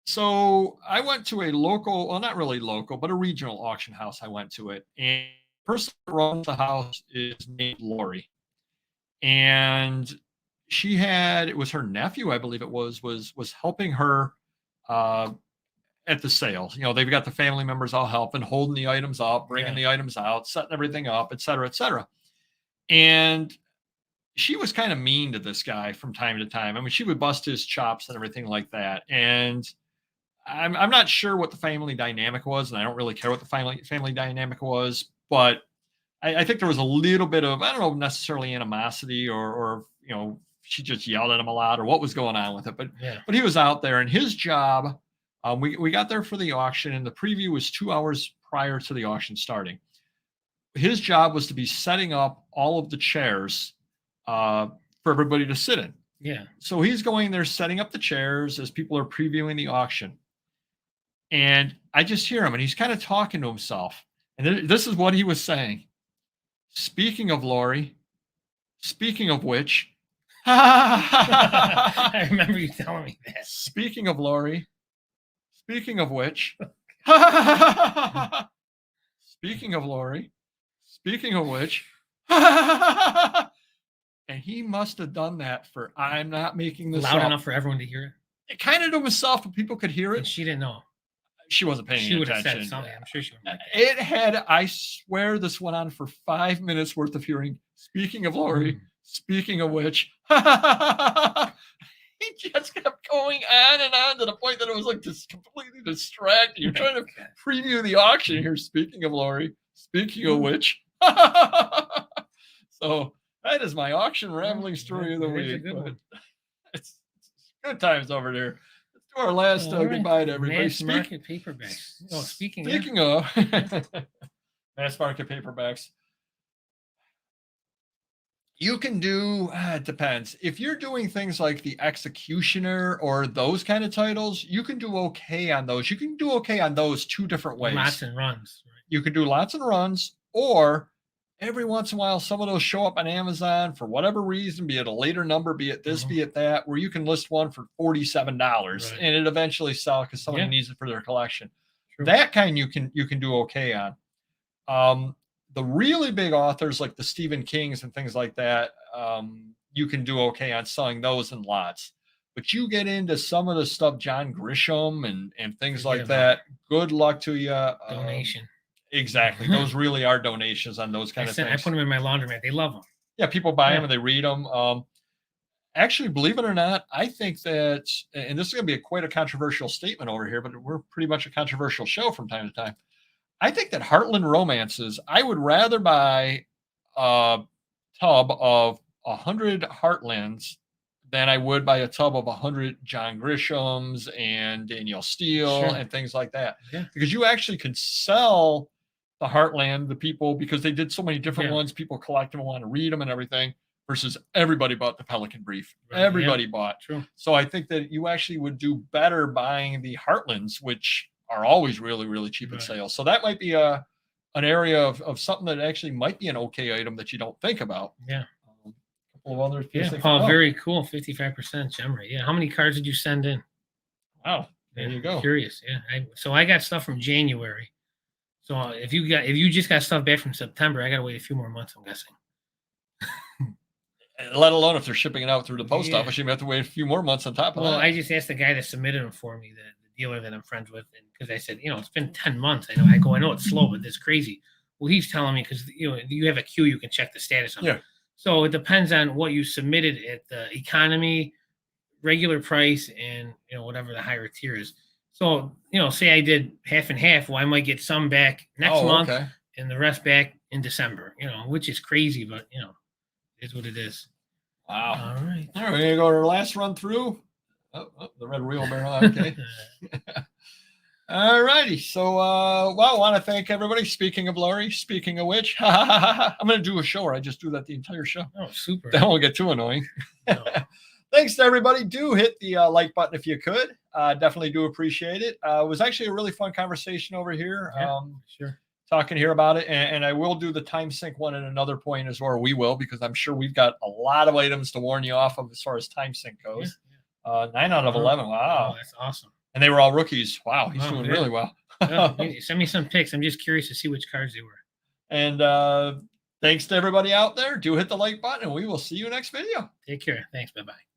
So I went to a local, well, not really local, but a regional auction house. I went to it, and person that runs the house is named Lori, and it was her nephew, I believe it was helping her uh, at the sales. They've got the family members all helping, holding the items up, bringing the items out, setting everything up, et cetera, et cetera. And she was kind of mean to this guy from time to time. I mean, she would bust his chops and everything like that. And I'm not sure what the family dynamic was, and I don't really care what the family dynamic was, but I think there was a little bit of, I don't know, necessarily animosity, or she just yelled at him a lot, or what was going on with it. But he was out there, and his job, we got there for the auction, and the preview was 2 hours prior to the auction starting. His job was to be setting up all of the chairs for everybody to sit in. Yeah. So he's going there setting up the chairs as people are previewing the auction. And I just hear him, and he's kind of talking to himself. And this is what he was saying. Speaking of Lori, speaking of which, I remember you telling me that. Speaking of Lori, speaking of which, speaking of Lori, speaking of which, and he must have done that for, I'm not making this loud up, enough for everyone to hear it kind of to himself, but people could hear it. And she didn't know. She wasn't paying She would have attention. said something. I'm sure she would have. It had, I swear, this went on for 5 minutes worth of hearing. Speaking of Lori, speaking of which, he just kept going on and on to the point that it was like just completely distracting. You're trying to preview the auction here. Speaking of Lori, speaking of which. So that is my auction rambling story of the week. It's good times over there. Our last goodbye to everybody. Mass market paperbacks. Oh, speaking of mass market paperbacks, you can do, it depends. If you're doing things like the Executioner or those kind of titles, you can do okay on those. You can do okay on those two different ways. Lots and runs. Right? You can do lots and runs, or every once in a while, some of those show up on Amazon for whatever reason, be it a later number, be it this, be it that, where you can list one for $47 and it eventually sells because somebody needs it for their collection. True. That kind you can do okay on. The really big authors like the Stephen Kings and things like that, you can do okay on selling those in lots. But you get into some of the stuff, John Grisham and things like that, good luck to you. Donation. Exactly. Those really are donations on those kind of things. I put them in my laundromat. They love them. Yeah, people buy them and they read them. Actually, believe it or not, I think that, and this is going to be quite a controversial statement over here, but we're pretty much a controversial show from time to time. I think that Heartland Romances, I would rather buy a tub of 100 Heartlands than I would buy a tub of 100 John Grishams and Danielle Steele and things like that. Yeah. Because you actually can sell the Heartland, the people, because they did so many different ones, people collect them, want to read them and everything, versus everybody bought the Pelican Brief. Right. Everybody bought. True. So I think that you actually would do better buying the Heartlands, which are always really, really cheap at sales. So that might be an area of something that actually might be an okay item that you don't think about. Yeah. A couple of others. Yeah. Oh, very cool. 55% gem rate. Yeah. How many cards did you send in? Wow. There you go. Curious. Yeah. So I got stuff from January. So if you just got stuff back from September, I got to wait a few more months, I'm guessing. Let alone if they're shipping it out through the post office, you have to wait a few more months on top of that. Well, I just asked the guy that submitted them for me, the dealer that I'm friends with, because I said, it's been 10 months. I know it's slow, but it's crazy. Well, he's telling me because you have a queue, you can check the status on. Yeah. So it depends on what you submitted at the economy, regular price, and whatever the higher tier is. So, say I did half and half, well, I might get some back next month and the rest back in December, which is crazy, but, it's what it is. Wow. All right. All right. We're going to go to our last run through. Oh, the red wheelbarrow. Okay. All righty. So, I want to thank everybody. Speaking of Lori, speaking of which, I'm going to do a show where I just do that the entire show. Oh, super. That won't get too annoying. No. Thanks to everybody. Do hit the like button if you could. Definitely do appreciate it. It was actually a really fun conversation over here. Yeah, sure. Talking here about it. And I will do the time sync one at another point as well. We will, because I'm sure we've got a lot of items to warn you off of as far as time sync goes. Yeah. 9 out of 11. Wow. Oh, that's awesome. And they were all rookies. Wow. He's doing really well. Send me some pics. I'm just curious to see which cards they were. And thanks to everybody out there. Do hit the like button, and we will see you next video. Take care. Thanks. Bye-bye.